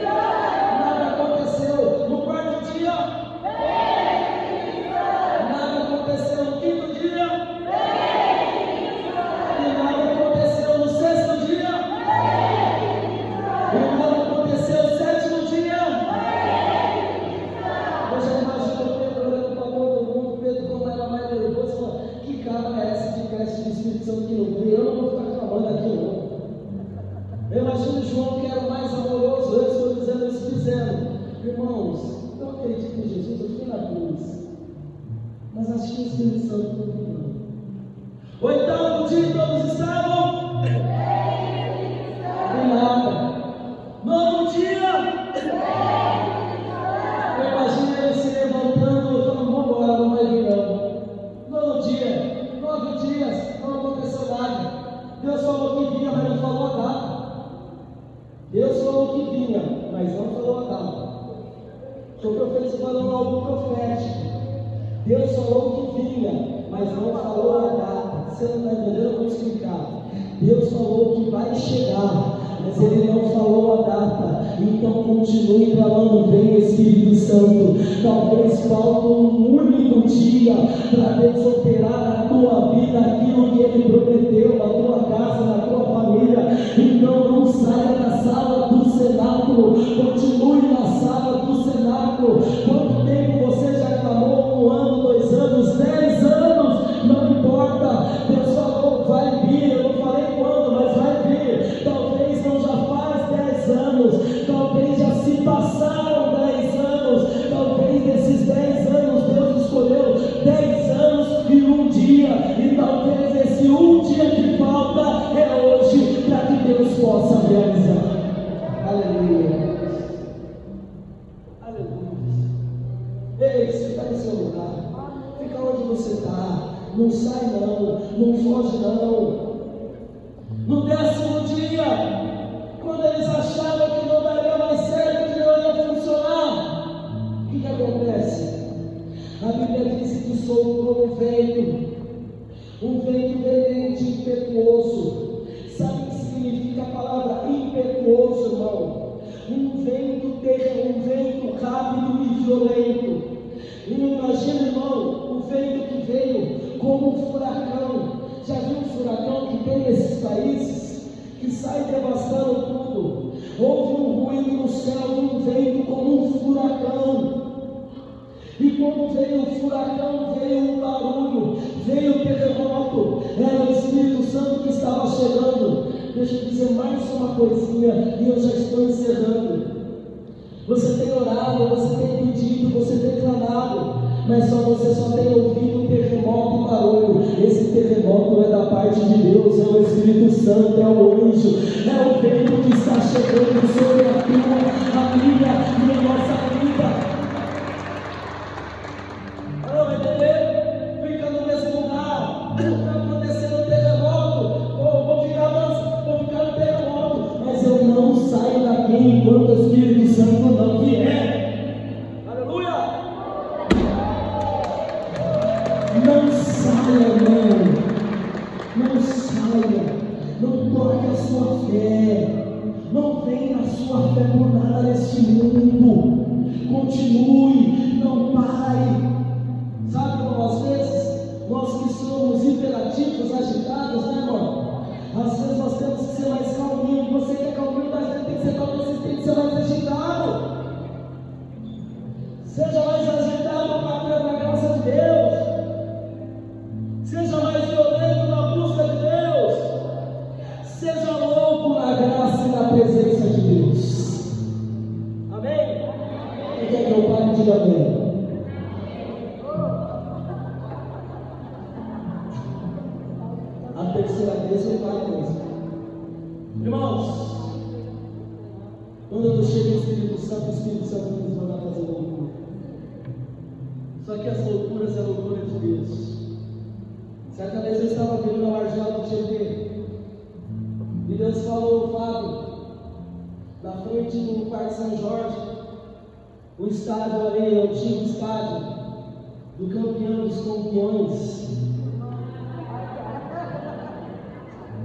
Nada aconteceu. No quarto dia? Nada aconteceu. No quinto dia? E nada aconteceu. No sexto dia? E nada aconteceu. No sétimo dia? Eu já imagino Pedro olhando para todo mundo. Pedro, quando era mais nervoso, falou: que cara é essa de festa de Espírito Santo que não veio? Eu não vou ficar clamando aqui não. Eu imagino João, que era o mais amoroso. Eu estou dizendo, eles fizeram. Irmãos, eu acredito em Jesus, eu fui na cruz, mas acho que o Espírito Santo não veio. Oitavo dia todos estavam e nada. Nono dia, eu imagino ele se levantando e falando: vamos embora, não vai vir não. Nono dia, 9 dias, não aconteceu nada. Deus falou que vinha, mas não falou a data. Deus falou que vinha, mas não falou a data. Estou falando algo profético. Deus falou que vinha, mas não falou a data. Você não está entendendo? Eu vou explicar. Deus falou que vai chegar, mas Ele não falou a data. Então continue clamando: vem Espírito Santo. Talvez falte um único dia para Deus operar na tua vida aquilo que Ele prometeu, na tua casa, na tua família. Então não saia da sala do cenáculo, continue na sala do cenáculo. Quanto tempo você já clamou? 1 ano, 2 anos, 10 anos, não importa. Deus falou: vai vir. Eu não falei quando, mas vai vir. Talvez não já faz 10 anos, talvez já se passaram 10 anos, talvez desses 10 anos Deus escolheu 10 anos e um dia Não sai não foge não. No 10º dia, quando eles achavam que não daria mais certo, que não ia funcionar, o que acontece? A Bíblia diz que soprou um vento veemente, impetuoso. Sabe o que significa a palavra impetuoso, irmão? Um vento rápido e violento. E imagina, irmão, o vento que veio como um furacão. Já viu um furacão que tem nesses países? Que sai devastando tudo. Houve um ruído no céu, um vento como um furacão. E quando veio o furacão, veio o barulho, veio o terremoto. Era o Espírito Santo que estava chegando. Deixa eu dizer mais uma coisinha e eu já estou encerrando. Você tem orado, você tem pedido, você tem clamado, mas você só tem ouvido terremoto e barulho. Esse terremoto é da parte de Deus, é o Espírito Santo, é o anjo, é o vento que está chegando sobre a tua, a minha e a nossa vida. Não vai entender? Fica no mesmo lugar, está acontecendo terremoto, vou ficar no terremoto, mas eu não saio daqui enquanto o Espírito Santo não vier. Aleluia! Não saia, não saia, não troque a sua fé, não venha a sua fé por nada neste mundo, continue, não pare. Sabe como às vezes, nós que somos hiperativos, agitados, né, irmão? Às vezes nós temos que ser mais calminho. Você que é calminho, mas você tem que ser calminho, você tem que ser mais agitado. Seja mais agitado na graça de Deus. Seja mais violento na busca de Deus. Seja louco na graça e na presença de Deus. Amém? Quem quer que eu pare, diga amém. A terceira vez eu paro mesmo. Irmãos, quando eu chego no Espírito Santo nos manda fazer loucura. Só que as loucuras é a loucura de Deus. Certa vez eu estava vindo na marginal do Tietê e Deus falou, Fábio, na frente do Parque São Jorge, o estádio ali, o antigo estádio do campeão dos campeões.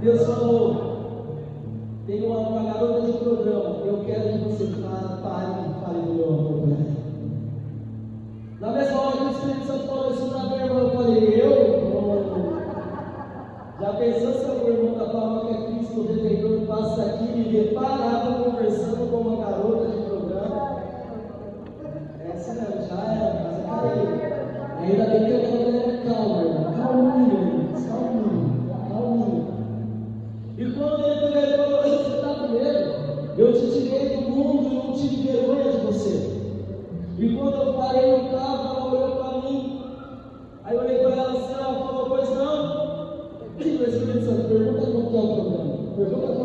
Deus falou, tem uma garota de programa, eu quero que você pare e fale do meu amor para ela. Na mesma hora que o Espírito Santo falou isso para minha irmã, eu falei, já pensou se o irmão da Palma que é Cristo Redentor passa aqui e me vê parado conversando com uma garota de programa? Essa não, já era, mas caiu. Ainda bem que eu era calma, calminho. E quando ele falou, você está com medo? Eu te tirei do mundo e não tive vergonha de você. E quando eu parei no carro, ela olhou para mim. Aí eu olhei para ela assim, ela falou, pois não? Espírito Santo, pergunta qual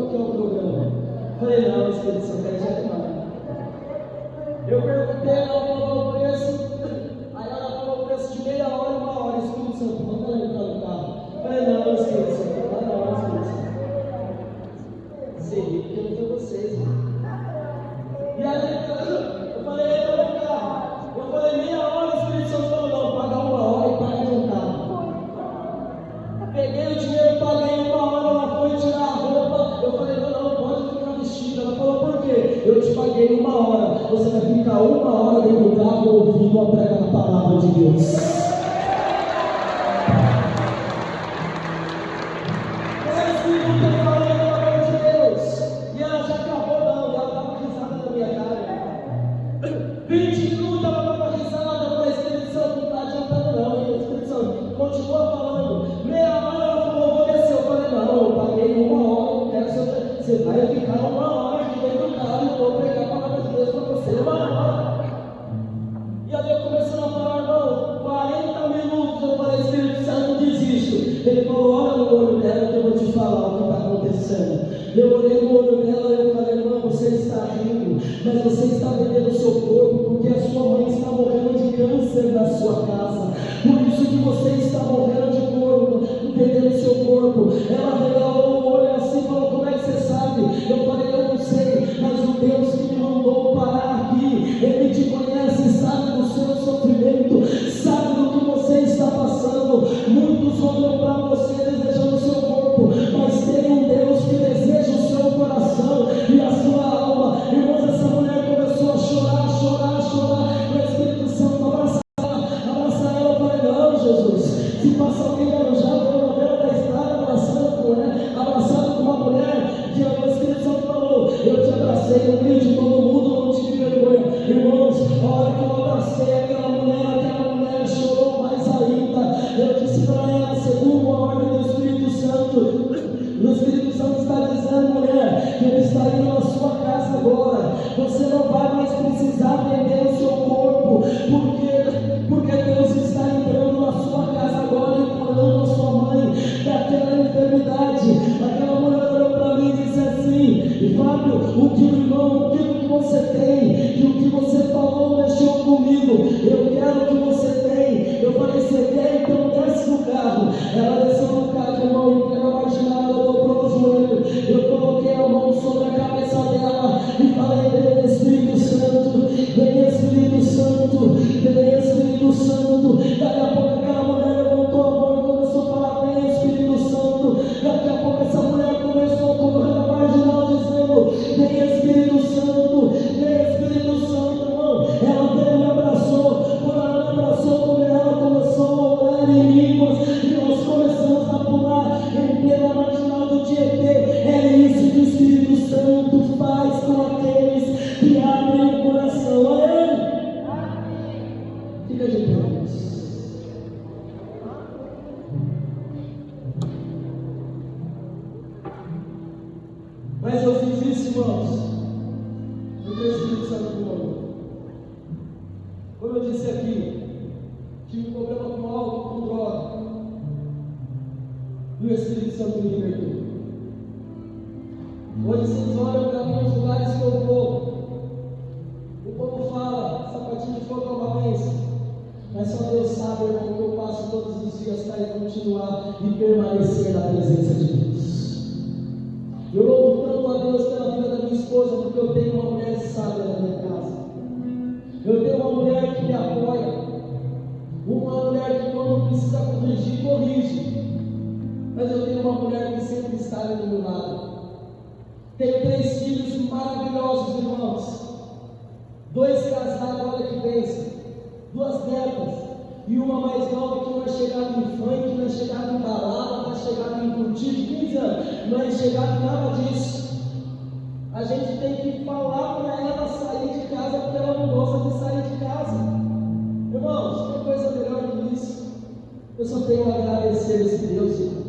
que é o programa. Falei, não, Espírito Santo, é já demais. Eu perguntei, ela falou o preço. Aí ela falou o preço de meia hora e 1 hora. Espírito Santo, manda ela entrar no carro. Falei, não, Espírito Santo, não, Espírito Santo. Seria porque não foi vocês, mano. E aí eu falei, entra no carro. Eu falei, meia hora, o Espírito Santo falou, não, paga 1 hora e paga de um carro. Peguei o dinheiro, paguei 1 hora, ela foi tirar a roupa. Eu falei, não, pode ficar vestida. Ela falou, por quê? Eu te paguei 1 hora. Você vai ficar 1 hora dentro do carro ouvindo a prega da palavra de Deus. Continua falando, meia hora ela falou, vou descer. Eu falei, não, eu paguei 1 hora, eu quero que você vai ficar 1 hora aqui dentro do carro e eu vou pregar a palavra de Deus para você, 1 hora. E aí eu começando a falar, irmão, 40 minutos, eu falei, Espírito Santo, desisto. Ele falou, olha no olho dela que eu vou te falar o que está acontecendo. Eu olhei no olho dela e eu falei, irmão, você está rindo, mas você está vendendo o seu corpo porque a sua mãe está morrendo de câncer na sua casa. Por isso que você está morrendo de Muitos olham para você desejando o seu corpo, mas tem um Deus que deseja o seu coração e a sua alma. Irmãos, essa mulher começou a chorar, chorar, chorar. O Espírito Santo abraça ela, falei, não, Jesus, se passa alguém arranjado pela beira da estrada, abraçado com uma mulher, que o Espírito Santo falou, eu te abracei no meio de todo mundo, não tive vergonha. Irmãos, a hora que eu abracei aquela mulher chorou mais ainda. Eu disse para ela, segundo a ordem do Espírito Santo, o Espírito Santo está dizendo, mulher, que ele está indo na sua casa agora. Você não vai mais precisar vender o seu corpo, porque Deus está entrando na sua casa agora e curando a sua mãe daquela enfermidade. Aquela mulher olhou para mim e disse assim, Fábio, o que você tem, que o que você falou mexeu comigo, eu quero o que você tem. Eu falei, você quer? Então desce no carro. Ela desceu no carro, irmão, e pela marginal, ela dobrou o joelho. Eu coloquei a mão sobre a cabeça dela e falei, vem Espírito Santo, vem Espírito Santo, vem Espírito Santo. Daqui a pouco aquela mulher levantou a mão e começou a falar, vem Espírito Santo. Daqui a pouco essa mulher começou a correr na marginal dizendo, vem Espírito Santo, vem Espírito Santo, irmão. Ela veio e me abraçou. Quando ela me abraçou, como ela começou a orar em línguas, e nós começamos a pular em plena marginal do Tietê. É isso que o Espírito Santo faz com aqueles que abrem o coração a Ele. Fica de pé. Mas eu fiz isso, irmãos, porque o Espírito Santo me mandou. Como eu disse aqui, tive um problema com álcool, com droga, e o Espírito Santo me libertou. Hoje vocês olham para mim nos lugares que eu vou, o povo fala, sapatinho de fogo é uma bênção, mas só Deus sabe, irmão, que eu passo todos os dias para continuar e permanecer na presença de Deus. Eu louvo tanto a Deus pela vida da minha esposa, porque eu tenho uma mulher sábia na minha casa. Eu tenho uma mulher que me apoia, uma mulher que quando precisa corrigir, corrige. Mas eu tenho uma mulher que sempre está ali do meu lado. Tenho 3 filhos maravilhosos, irmãos. 2 casados, olha que bênção. 2 netas. E uma mais nova que não é chegada em funk, não é chegada em balada, não é chegada em curtir de 15 anos. Não é chegada em nada disso. A gente tem que falar para ela sair de casa, porque ela não gosta de sair de casa. Irmãos, tem coisa melhor que isso? Eu só tenho a agradecer a esse Deus, irmão.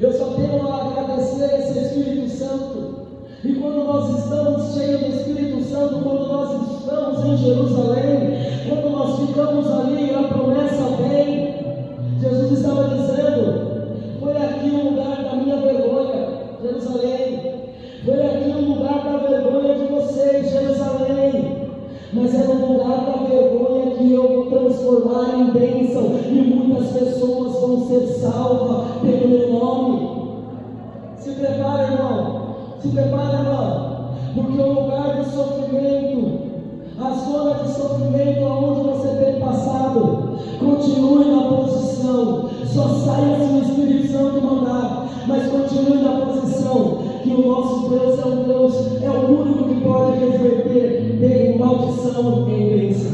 Eu só tenho a agradecer a esse Espírito Santo. E quando nós estamos cheios do Espírito Santo, quando nós estamos em Jerusalém, quando nós ficamos ali, a promessa vem. Jesus estava dizendo, foi aqui o lugar da minha vergonha, Jerusalém. Foi aqui o lugar da vergonha de vocês, Jerusalém. Mas é no lugar da vergonha que eu vou transformar em bênção, e muitas pessoas vão ser salvas pelo meu nome. Se prepara, irmão. Se prepara, irmão. Porque o lugar de sofrimento, a zona de sofrimento aonde você tem passado, continue na posição. Só saia se o Espírito Santo mandar, mas continue na posição, que o nosso Deus é um Deus, é o único que pode reverter bem maldição em bênção.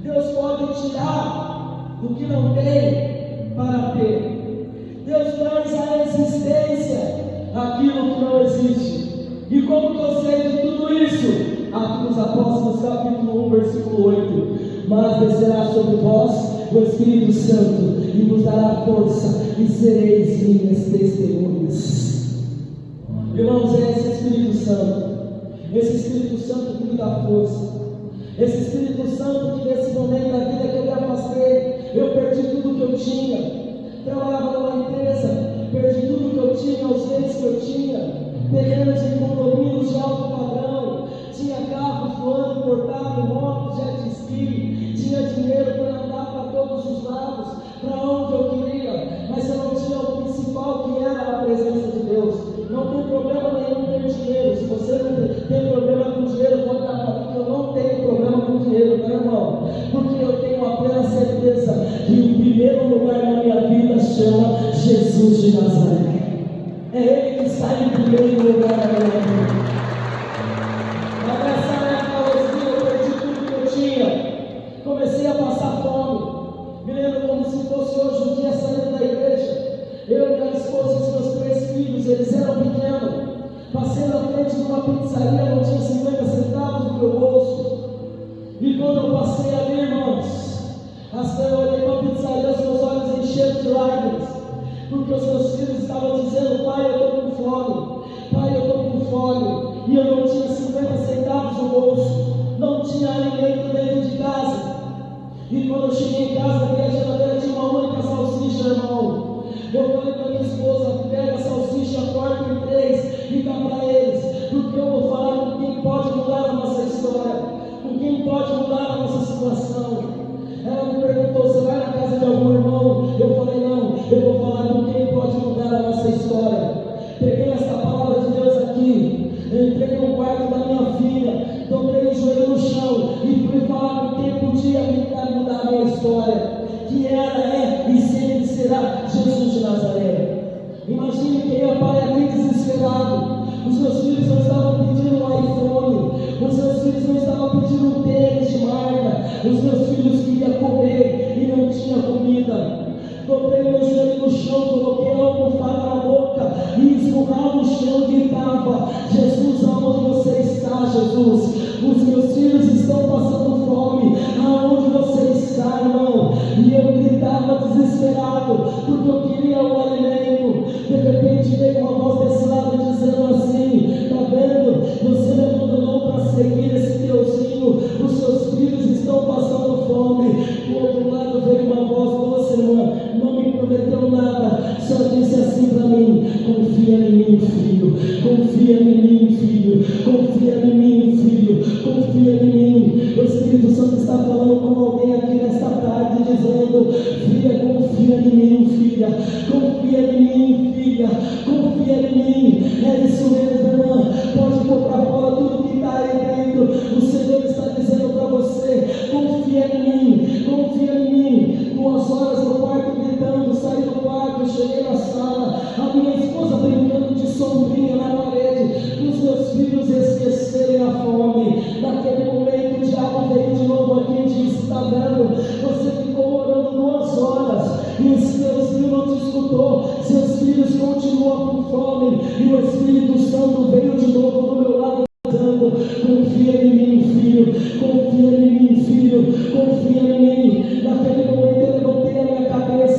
Deus pode tirar do que não tem para ter. Deus traz à existência aquilo que não existe. E como que eu sei de tudo isso? Aqui nos Apóstolos capítulo 1, versículo 8. Mas descerá sobre vós o Espírito Santo e vos dará força, e sereis minhas testemunhas. Irmãos, é esse Espírito Santo. Esse Espírito Santo que me dá força. Esse Espírito Santo que nesse momento da vida que eu me afastei, eu perdi tudo que eu tinha. Trabalhava numa empresa, perdi tudo que eu tinha, os bens que eu tinha, terrenos e condomínios de alto padrão, tinha carro voando, importado, moto, jet ski, tinha dinheiro para andar para todos os lados, para onde eu queria, mas eu não tinha o principal, que era a presença de Deus. Não tem problema nenhum ter dinheiro. Se você não tem problema com dinheiro, pode dar para mim que eu não tenho problema com dinheiro, tá, irmão? Porque eu tenho a plena certeza que o primeiro lugar de Nazaré. É Ele que está em primeiro lugar na minha vida. Mas nessa época eu perdi tudo que eu tinha. Comecei a passar fome. Me lembro como se fosse hoje um dia saindo da igreja. Eu, minha esposa e os meus 3 filhos, eles eram pequenos. Passei na frente de uma pizzaria, não tinha 50 centavos no meu bolso. E quando eu passei ali, irmãos, eu olhei para a pizzaria, os meus olhos encheram de lágrimas. Porque os meus filhos estavam dizendo: pai, eu estou com fome. Pai, eu estou com fome. E eu não tinha 50 centavos no bolso. Não tinha alimento dentro de casa. E quando eu cheguei em casa, a minha geladeira tinha uma única salsicha, irmão. Eu falei para minha esposa: pega a salsicha, corta em 3 e dá para eles. Porque eu vou falar com quem pode mudar a nossa história, com quem pode mudar a nossa situação. Ela me perguntou: você vai na casa de algum irmão? Eu falei: não, eu vou falar com quem pode mudar a nossa história. Peguei essa palavra de Deus aqui, entrei no quarto da minha filha, dobrei o joelho no chão e fui falar com quem podia mudar a minha história, que era, é e sempre será Jesus de Nazaré. Imagine que eu, pai, aqui desesperado. Os meus filhos não estavam pedindo um iPhone, os meus filhos não estavam pedindo um tênis de marca, os meus filhos queriam comer e não tinha comida. Dobrei meu joelho no chão, coloquei a almofada na boca e esmurrava no chão e gritava: Jesus, aonde você está, Jesus? Os meus filhos estão passando fome, aonde você está, irmão? E eu gritava desesperado, porque eu queria o alimento. De repente veio uma voz desse lado dizendo assim: tá vendo? Você me abandonou para seguir esse teuzinho, os seus filhos estão passando fome. Do outro lado veio uma voz: nossa irmã, não me prometeu nada, só disse assim para mim: confia em mim, filho, confia em mim, filho, confia em mim, filho, confia em mim. O Espírito Santo está falando com alguém aqui nesta tarde, dizendo: filha, confia em mim, filha, confia em mim, filha, confia em mim. É isso mesmo, irmã, pode pôr para fora tudo que está aí dentro. O Senhor está dizendo para você: confia em mim, confia em mim. 2 horas no quarto gritando, saí do quarto, cheguei na sala, a minha esposa brincando de sombrinha na parede, e os meus filhos esquecerem a fome. Naquele momento o diabo veio de novo aqui e disse: está vendo? Você ficou orando 2 horas e os seus filhos não te escutou, seus filhos continuam com fome. E o